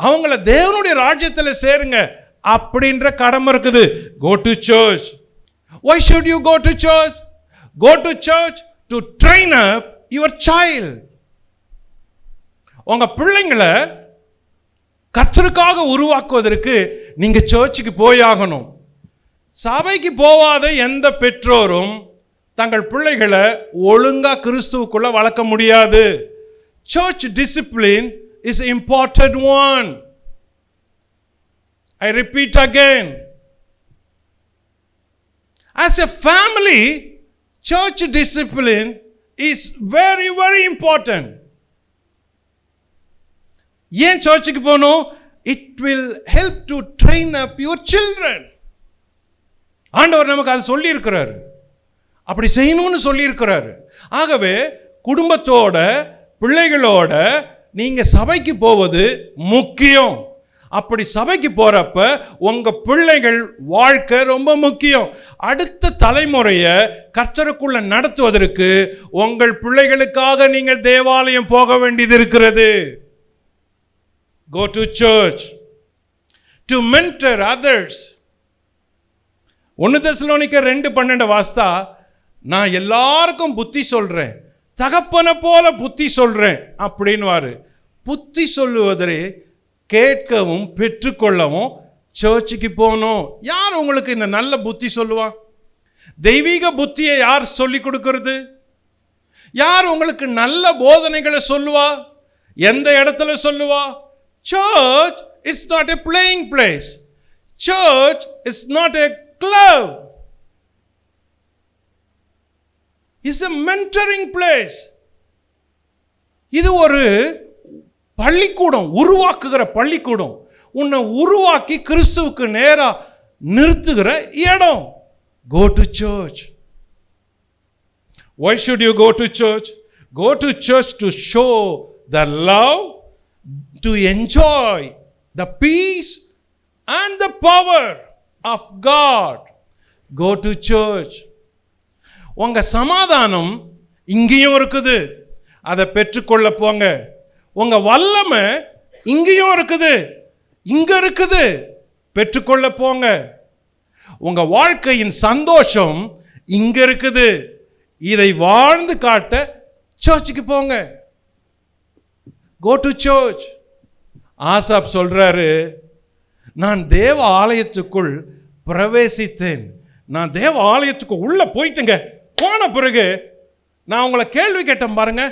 அவங்கள தேவனுடைய ராஜ்யத்தில் சேருங்க அப்படின்ற கடமை இருக்குது. Go to church. Why should you go to church? Go to church to train up your child. உங்க பிள்ளைங்களை கர்த்தருக்காக உருவாக்குவதற்கு நீங்க சர்ச்சுக்கு போயாகணும். சபைக்கு போவாத எந்த பெற்றோரும் தங்கள் பிள்ளைகளை ஒழுங்கா கிறிஸ்துவுக்குள்ள வளர்க்க முடியாது. Church discipline is important one. I repeat again. As a family, church discipline is very, very important. ஏன் சர்ச்சுக்கு போகணும்? It will help to train up your children. ஆண்டவர் நமக்கு அது சொல்லி இருக்கிறாரு, அப்படி செய்யணும்னு சொல்லி இருக்கிறாரு. ஆகவே குடும்பத்தோட பிள்ளைகளோட நீங்க சபைக்கு போவது முக்கியம். அப்படி சபைக்கு போறப்ப உங்க பிள்ளைகள் வாழ்க்கை ரொம்ப முக்கியம். அடுத்த தலைமுறையை கர்த்தருக்குள்ள நடத்துவதற்கு உங்கள் பிள்ளைகளுக்காக நீங்கள் தேவாலயம் போக வேண்டியது இருக்கிறது. Go to church to mentor others. 1 தெசலோனிக்கர் 2:12 வாஸ்தா, நான் எல்லாருக்கும் புத்தி சொல்றேன், தகப்பனை போல புத்தி சொல்றேன் அப்படின்னுவாரு. புத்தி சொல்லுவதே கேட்கவும் பெற்றுக்கொள்ளவும் சர்ச்சுக்கு போகணும். யார் உங்களுக்கு இந்த நல்ல புத்தி சொல்லுவா? தெய்வீக புத்தியை யார் சொல்லி கொடுக்கிறது? யார் உங்களுக்கு நல்ல போதனைகளை சொல்லுவா? எந்த இடத்துல சொல்லுவா? Church is not a playing place. Church is not a club. It's a mentoring place. இது ஒரு பள்ளிக்கூடம், உருவாக்குகிற பள்ளிக்கூடம். உன்னை உருவாக்கி கிறிஸ்துவுக்கு நேரா நிறுத்துகிற இடம். Go to church. Why should you go to church? Go to church to show the love, to enjoy the peace and the power of God. Go to church. உங்க சமாதானம் இங்கேயும் இருக்குது, அதை பெற்றுக்கொள்ள போங்க. உங்க வல்லமை இங்கேயும் இருக்குது, இங்க இருக்குது, பெற்றுக்கொள்ள போங்க. உங்க வாழ்க்கையின் சந்தோஷம் இங்க இருக்குது, இதை வாழ்ந்து காட்ட சர்ச்சுக்கு போங்க. Go to church. ஆசாப் சொல்றாரு, நான் தேவ ஆலயத்துக்குள் பிரவேசித்தேன். நான் தேவ ஆலயத்துக்கு உள்ள போயிட்டுங்க. போன பிறகு நான் உங்களை கேள்வி கேட்டேன் பாருங்க.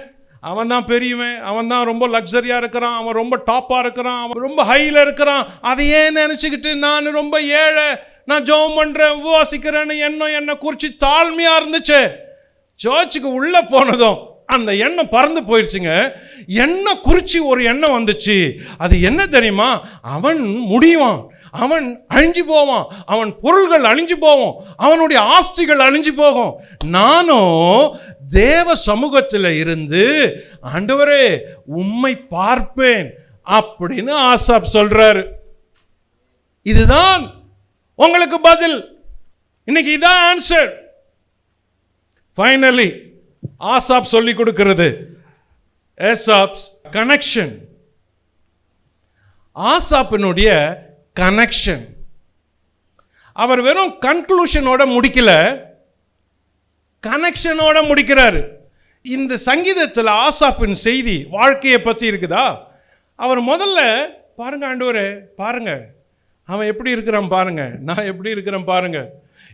அவன் தான் பெரியவன், அவன் தான் ரொம்ப லக்ஸரியா இருக்கிறான், அவன் ரொம்ப டாப்பா இருக்கிறான், அவன் ரொம்ப ஹைல இருக்கிறான். அதையே நினைச்சுக்கிட்டு நான் ரொம்ப ஏழை, நான் ஜெபம் பண்றேன், உபவாசிக்கிறேன்னு எண்ணம் என்னை குறிச்சு தாழ்மையா இருந்துச்சு. சர்ச்சுக்கு உள்ள போனதும் அந்த எண்ணம் பறந்து போயிடுச்சுங்க. எண்ணம் குறிச்சு ஒரு எண்ணம் வந்துச்சு. அது என்ன தெரியுமா? அவன் முடிவான், அவன் அழிஞ்சு போவான், அவன் பொருள்கள் அழிஞ்சு போவோம், அவனுடைய ஆஸ்திகள் அழிஞ்சு போகும். நானும் தேவ சமூகத்தில் இருந்து ஆண்டவரே உம்மை பார்ப்பேன் அப்படின்னு ஆசாப் சொல்றாரு. இதுதான் உங்களுக்கு பதில். இன்னைக்கு இதான் ஆன்சர். ஃபைனலி ஆசாப் சொல்லி கொடுக்கிறது ஏசாப்ஸ் கனெக்ஷன். ஆசாப்பினுடைய கனெக்ஷன். அவர் வெறும் கன்க்ளூஷனோட முடிக்கல, கனெக்ஷனோட முடிக்கிறாரு. இந்த சங்கீதத்தில் ஆசாப்பின் செய்தி வாழ்க்கையை பற்றி இருக்குதா? அவர் முதல்ல பாருங்க, ஆண்டவரே பாருங்க, அவன் எப்படி இருக்கிறான் பாருங்க, நான் எப்படி இருக்கிறேன் பாருங்க.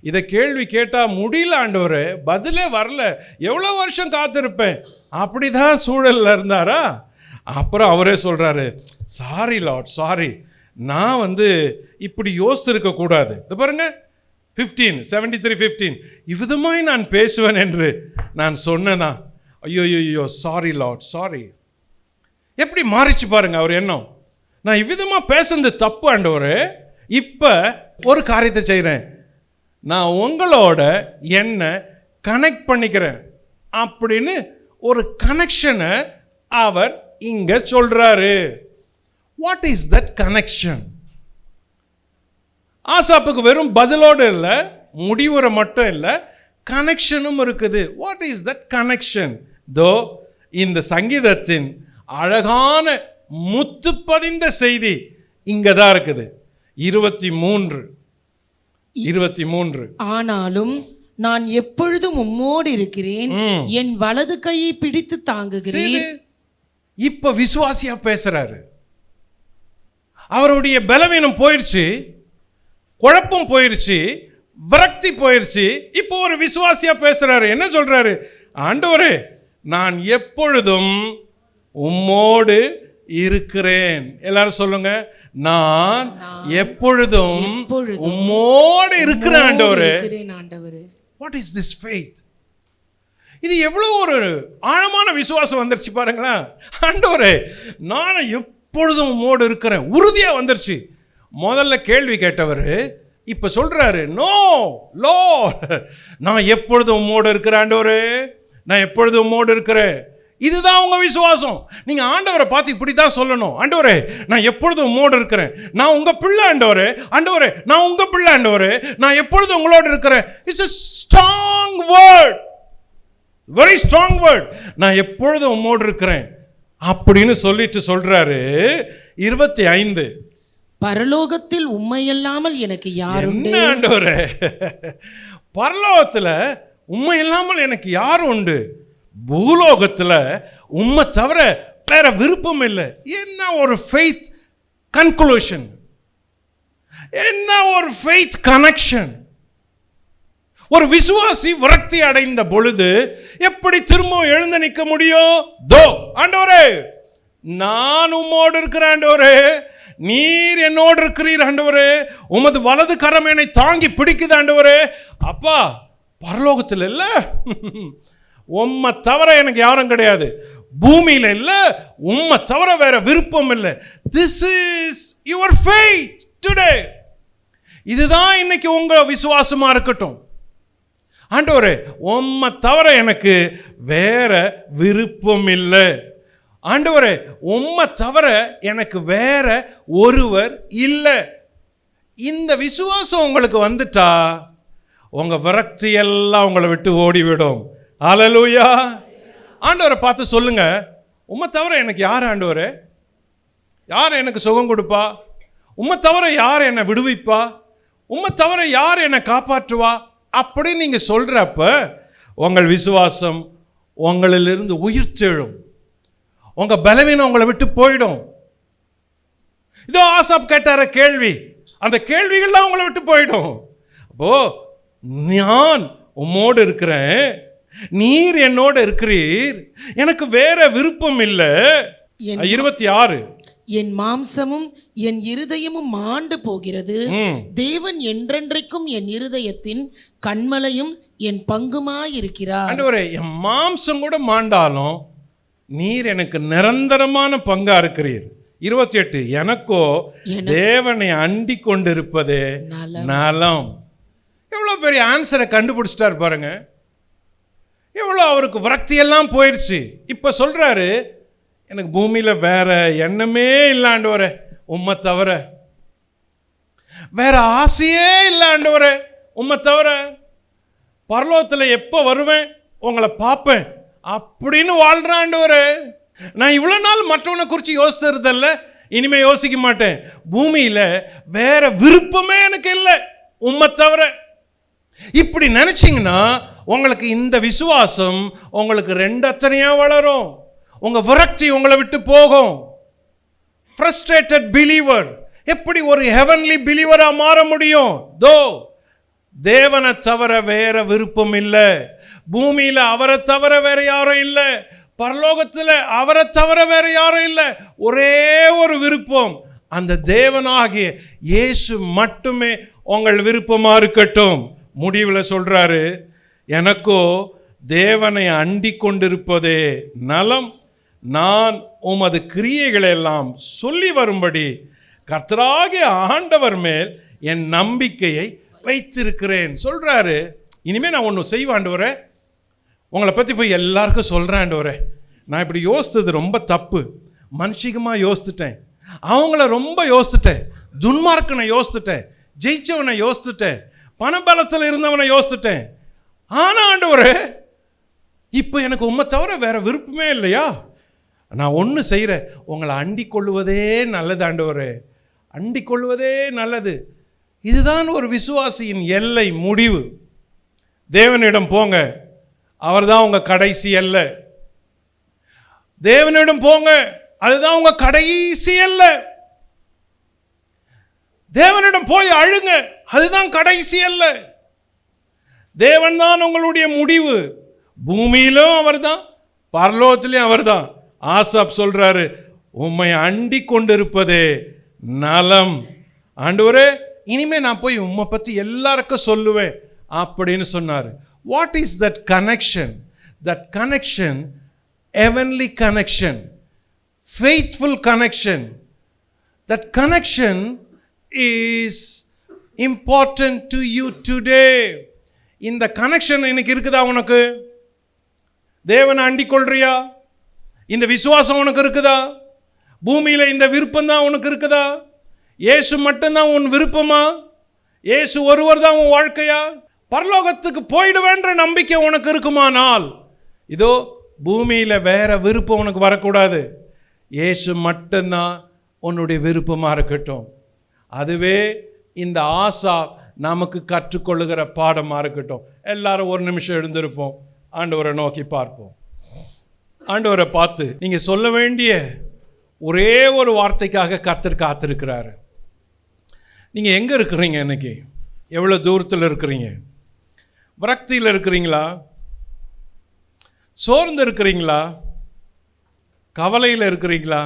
இதை கேள்வி கேட்டால் முடியல ஆண்டவரே, பதிலே வரல, எவ்வளோ வருஷம் காத்திருப்பேன், அப்படிதான் சூழலில் இருந்தாரா? அப்புறம் அவரே சொல்கிறாரு, சாரி லார்ட், சாரி, நான் இப்படி யோசித்திருக்க கூடாது. இது பாருங்க 73:15, இவ்விதமாய் நான் பேசுவேன் என்று நான் சொன்னேனா? ஐயோ சாரி லார்ட், சாரி. எப்படி மாறிச்சு பாருங்க அவர் எண்ணம். நான் இவ்விதமாக பேசுறது தப்பு ஆண்டவரே, இப்போ ஒரு காரியத்தை செய்கிறேன், நான் உங்களோட என்னை கனெக்ட் பண்ணிக்கிறேன் அப்படின்னு ஒரு கனெக்ஷனை அவர் இங்க சொல்றாரு. What is that connection? ஆசாப்புக்கு வெறும் பதிலோடு இல்லை, முடிவுரை மட்டும் இல்லை, கனெக்ஷனும் இருக்குது. What is that connection? தோ இந்த சங்கீதத்தின் அழகான முத்து பதிந்த செய்தி இங்க தான் இருக்குது. 23. ஆனாலும் நான் எப்பொழுதும் உம்மோடு இருக்கிறேன், என் வலது கையை பிடித்து தாங்குகிறேன். இப்ப விசுவாசியா பேசுறாரு. அவருடைய பலவீனம் போயிடுச்சு, குழப்பம் போயிடுச்சு, விரக்தி போயிடுச்சு. இப்போ ஒரு விசுவாசியா பேசுறாரு. என்ன சொல்றாரு? ஆண்டவரே நான் எப்பொழுதும் உம்மோடு இருக்கிறேன். எல்லாரும் சொல்லுங்க, நான் எப்பொழுதும் உம்மோடு இருக்கிறேன் ஆண்டவரே. What is this faith? இது எவ்வளவு ஒரு ஆழமான விசுவாசம் வந்துருச்சு பாருங்களா. ஆண்டவரே நான் எப்பொழுதும் உம்மோடு இருக்கிறேன், உறுதியா வந்துருச்சு. முதல்ல கேள்வி கேட்டவர் இப்ப சொல்றாரு, நோ லார்ட், நான் எப்பொழுதும் உம்மோடு இருக்கிறேன் ஆண்டவரே, நான் எப்பொழுதும் உம்மோடு இருக்கிறேன். இதுதான் உங்க விசுவாசம். நீங்க ஆண்டவரை பார்த்து இப்படித்தான் சொல்லணும், ஆண்டவரே நான் எப்பொழுதும் உம்மோடு இருக்கிறேன், நான் உங்க பிள்ளை ஆண்டவரே, ஆண்டவரே நான் உங்க பிள்ளை ஆண்டவரே, நான் எப்பொழுதும் உங்களோடு இருக்கிறேன். It's a strong word, very strong word. நான் எப்பொழுதும் உம்மோடு இருக்கிறேன் அப்படின்னு சொல்லிட்டு சொல்றாரு. 25, பரலோகத்தில் உம்மையல்லாமல் எனக்கு யார் உண்டு? என்ன ஆண்டவரே, பரலோகத்துல உம்மை இல்லாமல் எனக்கு யார் உண்டு? பூலோகத்துல உம்மை தவிர வேற விருப்பம் இல்லை. என்ன ஒரு ஃபெய்த் கன்க்ளூஷன், என்ன ஒரு ஃபெய்த் கனெக்ஷன். ஒரு விசுவாசி விரக்தி அடைந்த பொழுது எப்படி திரும்ப எழுந்து நிற்க முடியும்? தோ ஆண்டவரே நான் உம்மோடு இருக்கிறேன் ஆண்டவரே, நீர் என்னோடு இருக்கிறீர் ஆண்டவரே, உமது வலது கரம் என்னை தாங்கி பிடிக்குது ஆண்டவரே. அப்பா பரலோகத்தில் இல்ல, உம்மை தவிர எனக்கு யாரும் கிடையாது, பூமியில இல்ல, உம்மை தவிர வேற விருப்பம் இல்லை. This is your faith today. இதுதான் இன்னைக்கு உங்க விசுவாசமா இருக்கட்டும். ஆண்டவரே உம்மை தவிர எனக்கு வேற விருப்பம் இல்லை. ஆண்டவரே உம்மை தவிர எனக்கு வேற ஒருவர் இல்லை. இந்த விசுவாசம் உங்களுக்கு வந்துட்டா உங்க விரக்தி எல்லாம் உங்களை விட்டு ஓடிவிடும். அல்லேலூயா. ஆண்டவரை பார்த்து சொல்லுங்க, உம்மை தவிர எனக்கு யார் ஆண்டவரே? யார் எனக்கு சுகம் கொடுப்பா? உம்மை தவிர யார் என்னை விடுவிப்பா? உம்மை தவிர யார் என்னை காப்பாற்றுவா? அப்படி நீங்க சொல்றப்ப உங்கள் விசுவாசம் உங்களிலிருந்து உயிர்த்தெழும். உங்க பலவீனம் உங்களை விட்டு போயிடும். இதோ ஆசாப் கேட்டார கேள்வி, அந்த கேள்விகள்லாம் உங்களை விட்டு போயிடும். அப்போ நான் உம்மோடு இருக்கிறேன், நீர் என்னோடு இருக்கிறீர், எனக்கு வேற விருப்பம் இல்லை. 26 என் மாம்சமும் என் இருதயமும் மாண்டு போகிறது, தேவன் என்றென்றைக்கும் என் இருதயத்தின் கண்மலையும் என் பங்குமாயிருக்கிறார். ஆண்டவரே என் மாம்சம் கூட மாண்டாலும் நீர் எனக்கு நிரந்தரமான பங்கா இருக்கிறீர். 28 எனக்கோ தேவனை அண்டி கொண்டிருப்பதே நலம். எவ்வளவு பெரிய ஆன்சரை கண்டுபிடிச்சிட்டார் பாருங்க. எவ்வளோ அவருக்கு விரக்தி எல்லாம் போயிடுச்சு. இப்ப சொல்றாரு, எனக்கு பூமியில வேற எண்ணமே இல்லாண்டவரே, உம்மை தவிர வேற ஆசையே இல்லாண்டவரே, உம்மை தவிர பரலோகத்தில் எப்போ வருவேன், உங்களை பார்ப்பேன் அப்படின்னு வாழ்றாண்டவரே. நான் இவ்வளோ நாள் மற்றவனை குறித்து யோசித்ததில்ல, இனிமே யோசிக்க மாட்டேன். பூமியில வேற விருப்பமே எனக்கு இல்லை உம்மை தவிர. இப்படி நினைச்சிங்கன்னா உங்களுக்கு இந்த விசுவாசம் உங்களுக்கு ரெண்டத்தனையா வளரும். உங்க விரக்தி உங்களை விட்டு போகும். ஃப்ரஸ்ட்ரேட்டட் பிலீவர் எப்படி ஒரு ஹெவன்லி பிலீவரா மாற முடியும்? தோ தேவனை தவிர வேற விருப்பம் இல்லை. பூமியில அவரை தவிர வேற யாரும் இல்லை, பரலோகத்தில் அவரை தவிர வேற யாரும் இல்லை. ஒரே ஒரு விருப்பம், அந்த தேவனாகிய இயேசு மட்டுமே உங்கள் விருப்பமா இருக்கட்டும். முடிவில் சொல்றாரு, எனக்கோ தேவனை அண்டி கொண்டிருப்பதே நலம், நான் உமது கிரியைகளை எல்லாம் சொல்லி வரும்படி கர்த்தராகிய ஆண்டவர் மேல் என் நம்பிக்கையை வைத்திருக்கிறேன் சொல்றாரு. இனிமே நான் ஒன்று செய்வாண்டவரே, உங்களை பற்றி போய் எல்லாருக்கும் சொல்கிறாண்டவரே, நான் இப்படி யோசித்தது ரொம்ப தப்பு, மனுஷிகமாக யோசித்துட்டேன், அவங்கள ரொம்ப யோசித்துட்டேன், துன்மார்க்கனை யோசித்துட்டேன், ஜெயிச்சவனை யோசித்துட்டேன், பணபலத்தில் இருந்தவனை யோசித்துட்டேன். ஆனால் ஆண்டவரே இப்போ எனக்கு உம்மை தவிர வேற விருப்பமே இல்லையா? நான் ஒன்று செய்கிறேன், உங்களை அண்டிக் கொள்வதே நல்லது ஆண்டவரே, அண்டிக் கொள்வதே நல்லது. இதுதான் ஒரு விசுவாசியின் எல்லை முடிவு. தேவனிடம் போங்க, அவர்தான் உங்க கடைசி எல்லை. தேவனிடம் போங்க, அதுதான் உங்க கடைசி எல்லை. தேவனிடம் போய் அழுங்க, அதுதான் கடைசி எல்லை. தேவன் தான் உங்களுடைய முடிவு. பூமியிலும் அவர்தான், பரலோகத்திலும் அவர்தான். ஆசாப் சொல்றாரு, உம்மை அண்டி கொண்டிருப்பதே நலம். ஆண்டவரே இனிமே நான் போய் உம்மை பற்றி எல்லாருக்கும் சொல்லுவேன் அப்படின்னு சொன்னார். What is that connection? That connection, heavenly connection, faithful connection. That connection is important to you today. இந்த கனெக்ஷன் இன்னைக்கு இருக்குதா உனக்கு? தேவனை அண்டிக் கொள்றியா? இந்த விசுவாசம் உனக்கு இருக்குதா? பூமியில இந்த விருப்பம் தான் உனக்கு இருக்குதா? இயேசு மட்டும்தான் உன் விருப்பமா? இயேசு ஒருவர் தான் உன் வாழ்க்கையா? பரலோகத்துக்கு போயிடுவேன்ற நம்பிக்கை உனக்கு இருக்குமானால், இதோ பூமியில வேற விருப்பம் உனக்கு வரக்கூடாது. இயேசு மட்டும்தான் உன்னுடைய விருப்பமா இருக்கட்டும். அதுவே இந்த ஆசாப் நமக்கு கற்றுக்கொள்ளுகிற பாடமா இருக்கட்டும். எல்லாரும் ஒரு நிமிஷம் எழுந்திருப்போம், ஆண்டவரை நோக்கி பார்ப்போம். ஆண்டவரை பார்த்து நீங்க சொல்ல வேண்டிய ஒரே ஒரு வார்த்தைக்காக கர்த்தர் காத்திருக்கிறாரு. நீங்க எங்க இருக்கிறீங்க? இன்னைக்கு எவ்வளவு தூரத்தில் இருக்கிறீங்க? விரக்தியில் இருக்கிறீங்களா? சோர்ந்து இருக்கிறீங்களா? கவலையில் இருக்கிறீங்களா?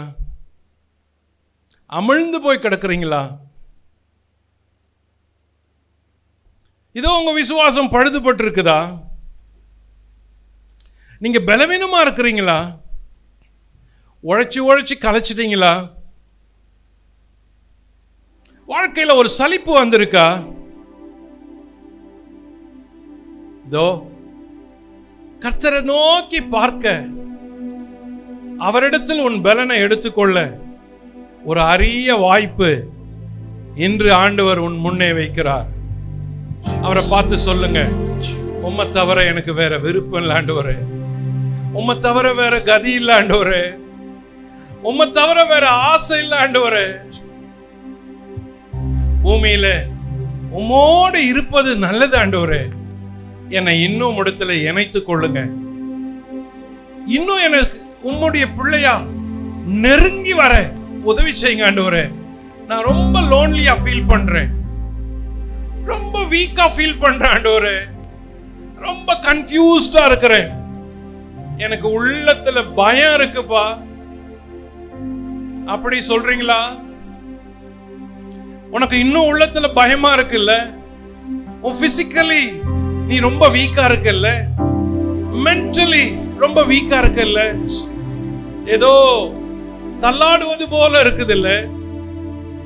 அமிழ்ந்து போய் கிடக்கிறீங்களா? இதோ உங்க விசுவாசம் பழுதுபட்டு இருக்குதா? நீங்க பலவீனமா இருக்கிறீங்களா? உழைச்சி கலைச்சிட்டீங்களா? வாழ்க்கையில் ஒரு சலிப்பு வந்திருக்கா? தோ கர்த்தரை நோக்கி பார்க்க, அவரிடத்தில் உன் பலனை எடுத்துக்கொள்ள ஒரு அரிய வாய்ப்பு இன்று ஆண்டவர் உன் முன்னே வைக்கிறார். அவரை பார்த்து சொல்லுங்க, உம்மை தவிர எனக்கு வேற விருப்பம் இல்லை ஆண்டவரே, உம்மை தவிர வேற கதி இல்லை ஆண்டவரே, உம்மை தவிர வேற ஆசை இல்லை ஆண்டவரே. பூமியில உம்மோடு இருப்பது நல்லது ஆண்டவரே. என்னை இன்னும் இடத்துல இணைத்துக் கொள்ளுங்க. இன்னும் எனக்கு உம்முடைய பிள்ளையா நெருங்கி வர உதவி செய்யுங்க ஆண்டவரே. நான் ரொம்ப லோன்லியா ஃபீல் பண்றேன், ரொம்ப வீக்கா ஃபீல் பண்றேன் ஆண்டவரே, ரொம்ப கன்ஃபியூஸ்டா இருக்கிறேன், எனக்கு உள்ளத்துல பயம் இருக்குப்பா. அப்படி சொல்றீங்களா? உனக்கு இன்னும் உள்ளத்துல பயமா இருக்குல்ல, உன் பிசிக்கலி நீ ரொம்ப வீக்கா இருக்குல்ல, மென்டலி ரொம்ப வீக்கா இருக்குல்ல, ஏதோ தள்ளாடுவது போல இருக்குதுல்ல,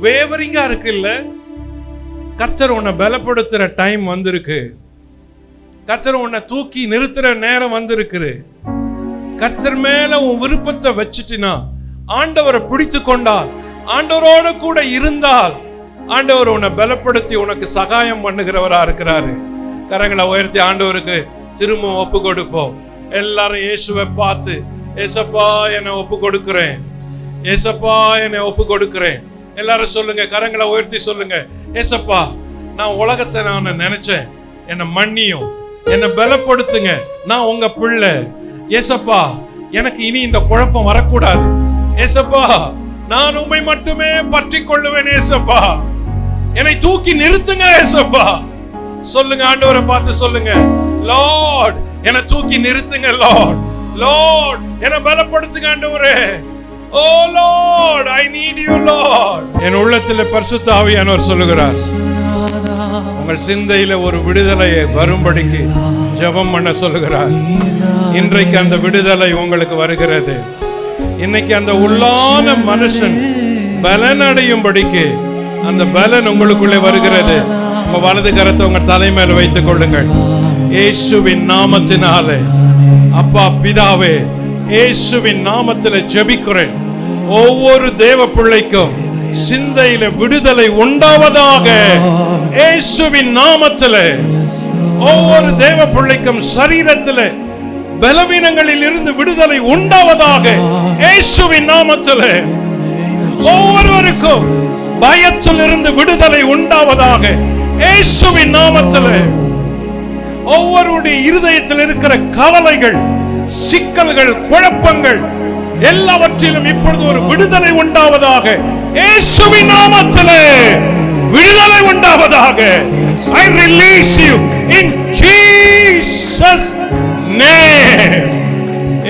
வேவரிங்கா இருக்குல்ல. கர்த்தர் உன்னை பலப்படுத்துற டைம் வந்திருக்கு. கர்த்தர் உன்னை தூக்கி நிறுத்துற நேரம் வந்திருக்கு. கர்த்தர் மேல உன் விருப்பத்தை வச்சுட்டினா, ஆண்டவரை பிடித்து கொண்டால், ஆண்டவரோடு கூட இருந்தால், ஆண்டவர் உன்னை பலப்படுத்தி உனக்கு சகாயம் பண்ணுகிறவரா இருக்கிறாரு. கரங்களை உயர்த்தி ஆண்டவருக்கு திரும்ப ஒப்பு கொடுப்போம். எல்லாரும் இயேசுவை பார்த்து, ஏசப்பா என்னை ஒப்பு கொடுக்கிறேன், ஏசப்பா என்னை ஒப்பு கொடுக்கிறேன். எல்லாரும் சொல்லுங்க, கரங்களை உயர்த்தி சொல்லுங்க, ஏசப்பா நான் உலகத்தை நான் நினைச்சேன், என்னை மன்னியும், என்னை பலப்படுத்துங்க, நான் உங்க பிள்ளை. ஏசப்பா எனக்கு இனி இந்த குழப்பம் வரக்கூடாது. ஏசப்பா நான் உம்மை மட்டுமே பற்றி கொள்ளுவேன். ஏசப்பா என்னை தூக்கி நிறுத்துங்க. ஏசப்பா சொல்லுங்க, ஆண்டவரை பார்த்து சொல்லுங்க, லார்ட் என்னை தூக்கி நிறுத்துங்க. லார்ட், லார்ட் என்னை பலப்படுத்துங்க ஆண்டவரே. Oh Lord, I need you Lord. என் உள்ளத்தில் பரிசுத்த ஆவியானவர் சொல்லுகிறார், உங்கள் சிந்தையில ஒரு விடுதலை வரும்படிக்கு ஜெபம் பண்ண சொல்லுகிறார். இன்றைக்கு அந்த விடுதலை உங்களுக்கு வருகிறது. இன்னைக்கு அந்த உள்ளான மனுஷன் பலனடையும்படிக்கு அந்த பலன் உங்களுக்குள்ளே வருகிறது. உங்க வலது கரத்தை உங்க தலைமையில் வைத்துக் கொள்ளுங்கள். இயேசுவின் நாமத்தினாலே அப்பா பிதாவே, இயேசுவின் நாமத்திலே ஜெபிக்கிறேன். ஒவ்வொரு தேவ பிள்ளைக்கும் சிந்தையில விடுதலை உண்டாவதாக. இயேசுவின் நாமத்திலே ஒவ்வொரு தேவ பிள்ளைக்கும் சரீரத்திலே பலவீனங்களில் இருந்து விடுதலை உண்டாவதாக. இயேசுவின் நாமத்திலே ஒவ்வொருவருக்கும் பயத்தில் இருந்து விடுதலை உண்டாவதாக. இயேசுவின் நாமத்திலே ஒவ்வொருடைய இருதயத்தில் இருக்கிற கவலைகள், சிக்கல்கள், குழப்பங்கள் எல்லாவற்றிலும் இப்பொழுது ஒரு விடுதலை உண்டாவதாக. இயேசுவின் நாமத்திலே விடுதலை உண்டாவதாக. I release you in Jesus name.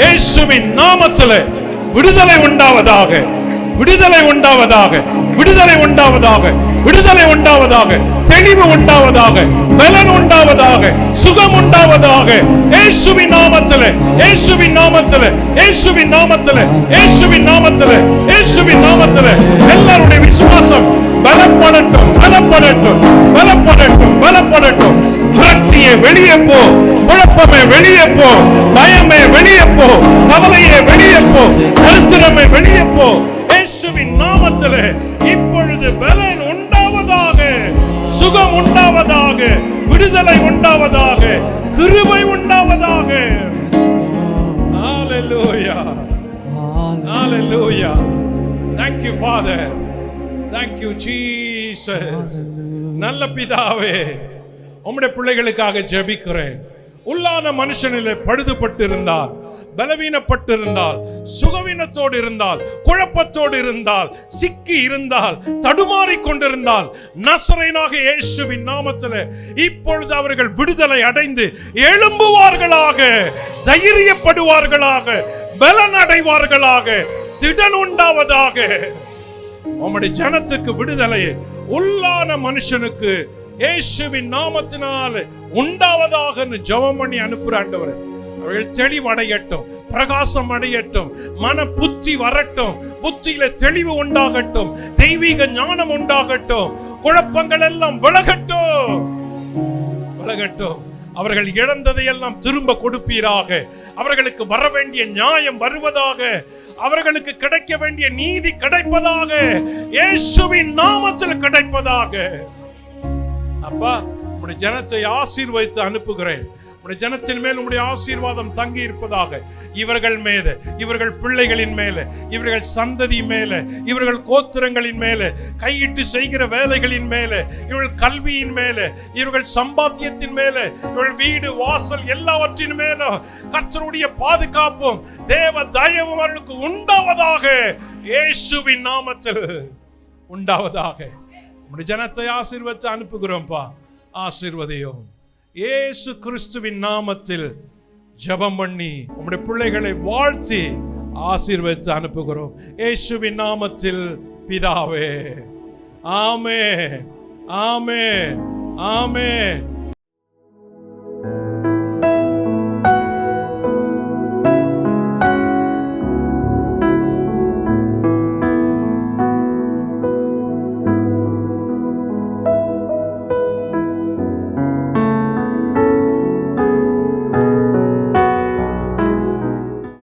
இயேசுவின் நாமத்திலே விடுதலை உண்டாவதாக, விடுதலை உண்டாவதாக, விடுதலை உண்டாவதாக, விடுதலை உண்டாவதாக, தெளிவு உண்டாவதாக, பலன் உண்டாவதாக, சுகம் உண்டாவதாக. இயேசுவின் நாமத்திலே, இயேசுவின் நாமத்திலே, இயேசுவின் நாமத்திலே, இயேசுவின் நாமத்திலே, இயேசுவின் நாமத்திலே எல்லாருடைய விசுவாசம் பலப்படட்டும், பலப்படட்டும், பலப்படட்டும், பலப்படட்டும். விரக்தியே வெளியே போ, குழப்பமே வெளியே போ, பயமே வெளியே போ, கவலையே வெளியே போ, தரித்திரமே வெளியே போ. இயேசுவின் நாமத்திலே இப்பொழுது பலன் உண்டாவதாக, சுகம் உண்டாவதாக, விடுதலை உண்டாவதாக, கிருபை உண்டாவதாக. ஹalleluya, hallelujah. Thank you Father, thank you Jesus. நல்ல பிதாவே, உம்முடைய பிள்ளைகளுக்காக ஜெபிக்கிறேன். உள்ளான மனுஷனிலே பழுதுபட்டு இருந்தால், பலவீனப்பட்டிருந்தால், சுகவீனத்தோடு இருந்தால், குழப்பத்தோடு இருந்தால், சிக்கி இருந்தால், தடுமாறி கொண்டிருந்தால், நசரேயனாக இயேசுவின் நாமத்திலே இப்பொழுது அவர்கள் விடுதலை அடைந்து எழும்புவார்களாக, தைரியப்படுவார்களாக, பலன் அடைவார்களாக, திடன் உண்டாவதாக. உம்முடைய ஜனத்துக்கு விடுதலை உள்ளான மனுஷனுக்கு இயேசுவின் நாமத்தினாலே உண்டாவதாக ஜெபம் பண்ணி அனுப்புற ஆண்டவரே. அவர்கள் தெளிவடையட்டும், பிரகாசம் அடையட்டும், மன புத்தி வரட்டும், புத்தியில தெளிவு உண்டாகட்டும், தெய்வீக ஞானம் உண்டாகட்டும், குழப்பங்கள் எல்லாம் விலகட்டும், விலகட்டும். அவர்கள் இழந்ததையெல்லாம் திரும்ப கொடுப்பீராக. அவர்களுக்கு வர வேண்டிய நியாயம் வருவதாக. அவர்களுக்கு கிடைக்க வேண்டிய நீதி கிடைப்பதாக. இயேசுவின் நாமத்தில் கிடைப்பதாக. அப்பா, உம்முடைய ஜனத்தை ஆசீர்வதித்து அனுப்புகிறேன். உம்முடைய ஜனத்தின் மேல் உம்முடைய ஆசீர்வாதம் தங்கி இருப்பதாக. இவர்கள் மேல, இவர்கள் பிள்ளைகளின் மேல, இவர்கள் சந்ததி மேல, இவர்கள் கோத்திரங்களின் மேல, கையிட்டு செய்கிற வேலைகளின் மேல, இவர்கள் கல்வியின் மேல, இவர்கள் சம்பாத்தியத்தின் மேல, இவர்கள் வீடு வாசல் எல்லாவற்றின் மேல கர்த்தருடைய பாதுகாப்பும் தேவ தயவும் அவர்களுக்கு உண்டாவதாக. இயேசுவின் நாமத்தில் உண்டாவதாக. உம்முடைய ஜனத்தை ஆசீர்வதித்து அனுப்புகிறோம்ப்பா. ஆசீர்வதியும். இயேசு கிறிஸ்துவின் நாமத்தில் ஜெபம் பண்ணி உம்முடைய பிள்ளைகளை வாழ்த்தி ஆசீர்வதித்து அனுப்புகிறோம். இயேசுவின் நாமத்தில் பிதாவே. ஆமென், ஆமென், ஆமென்.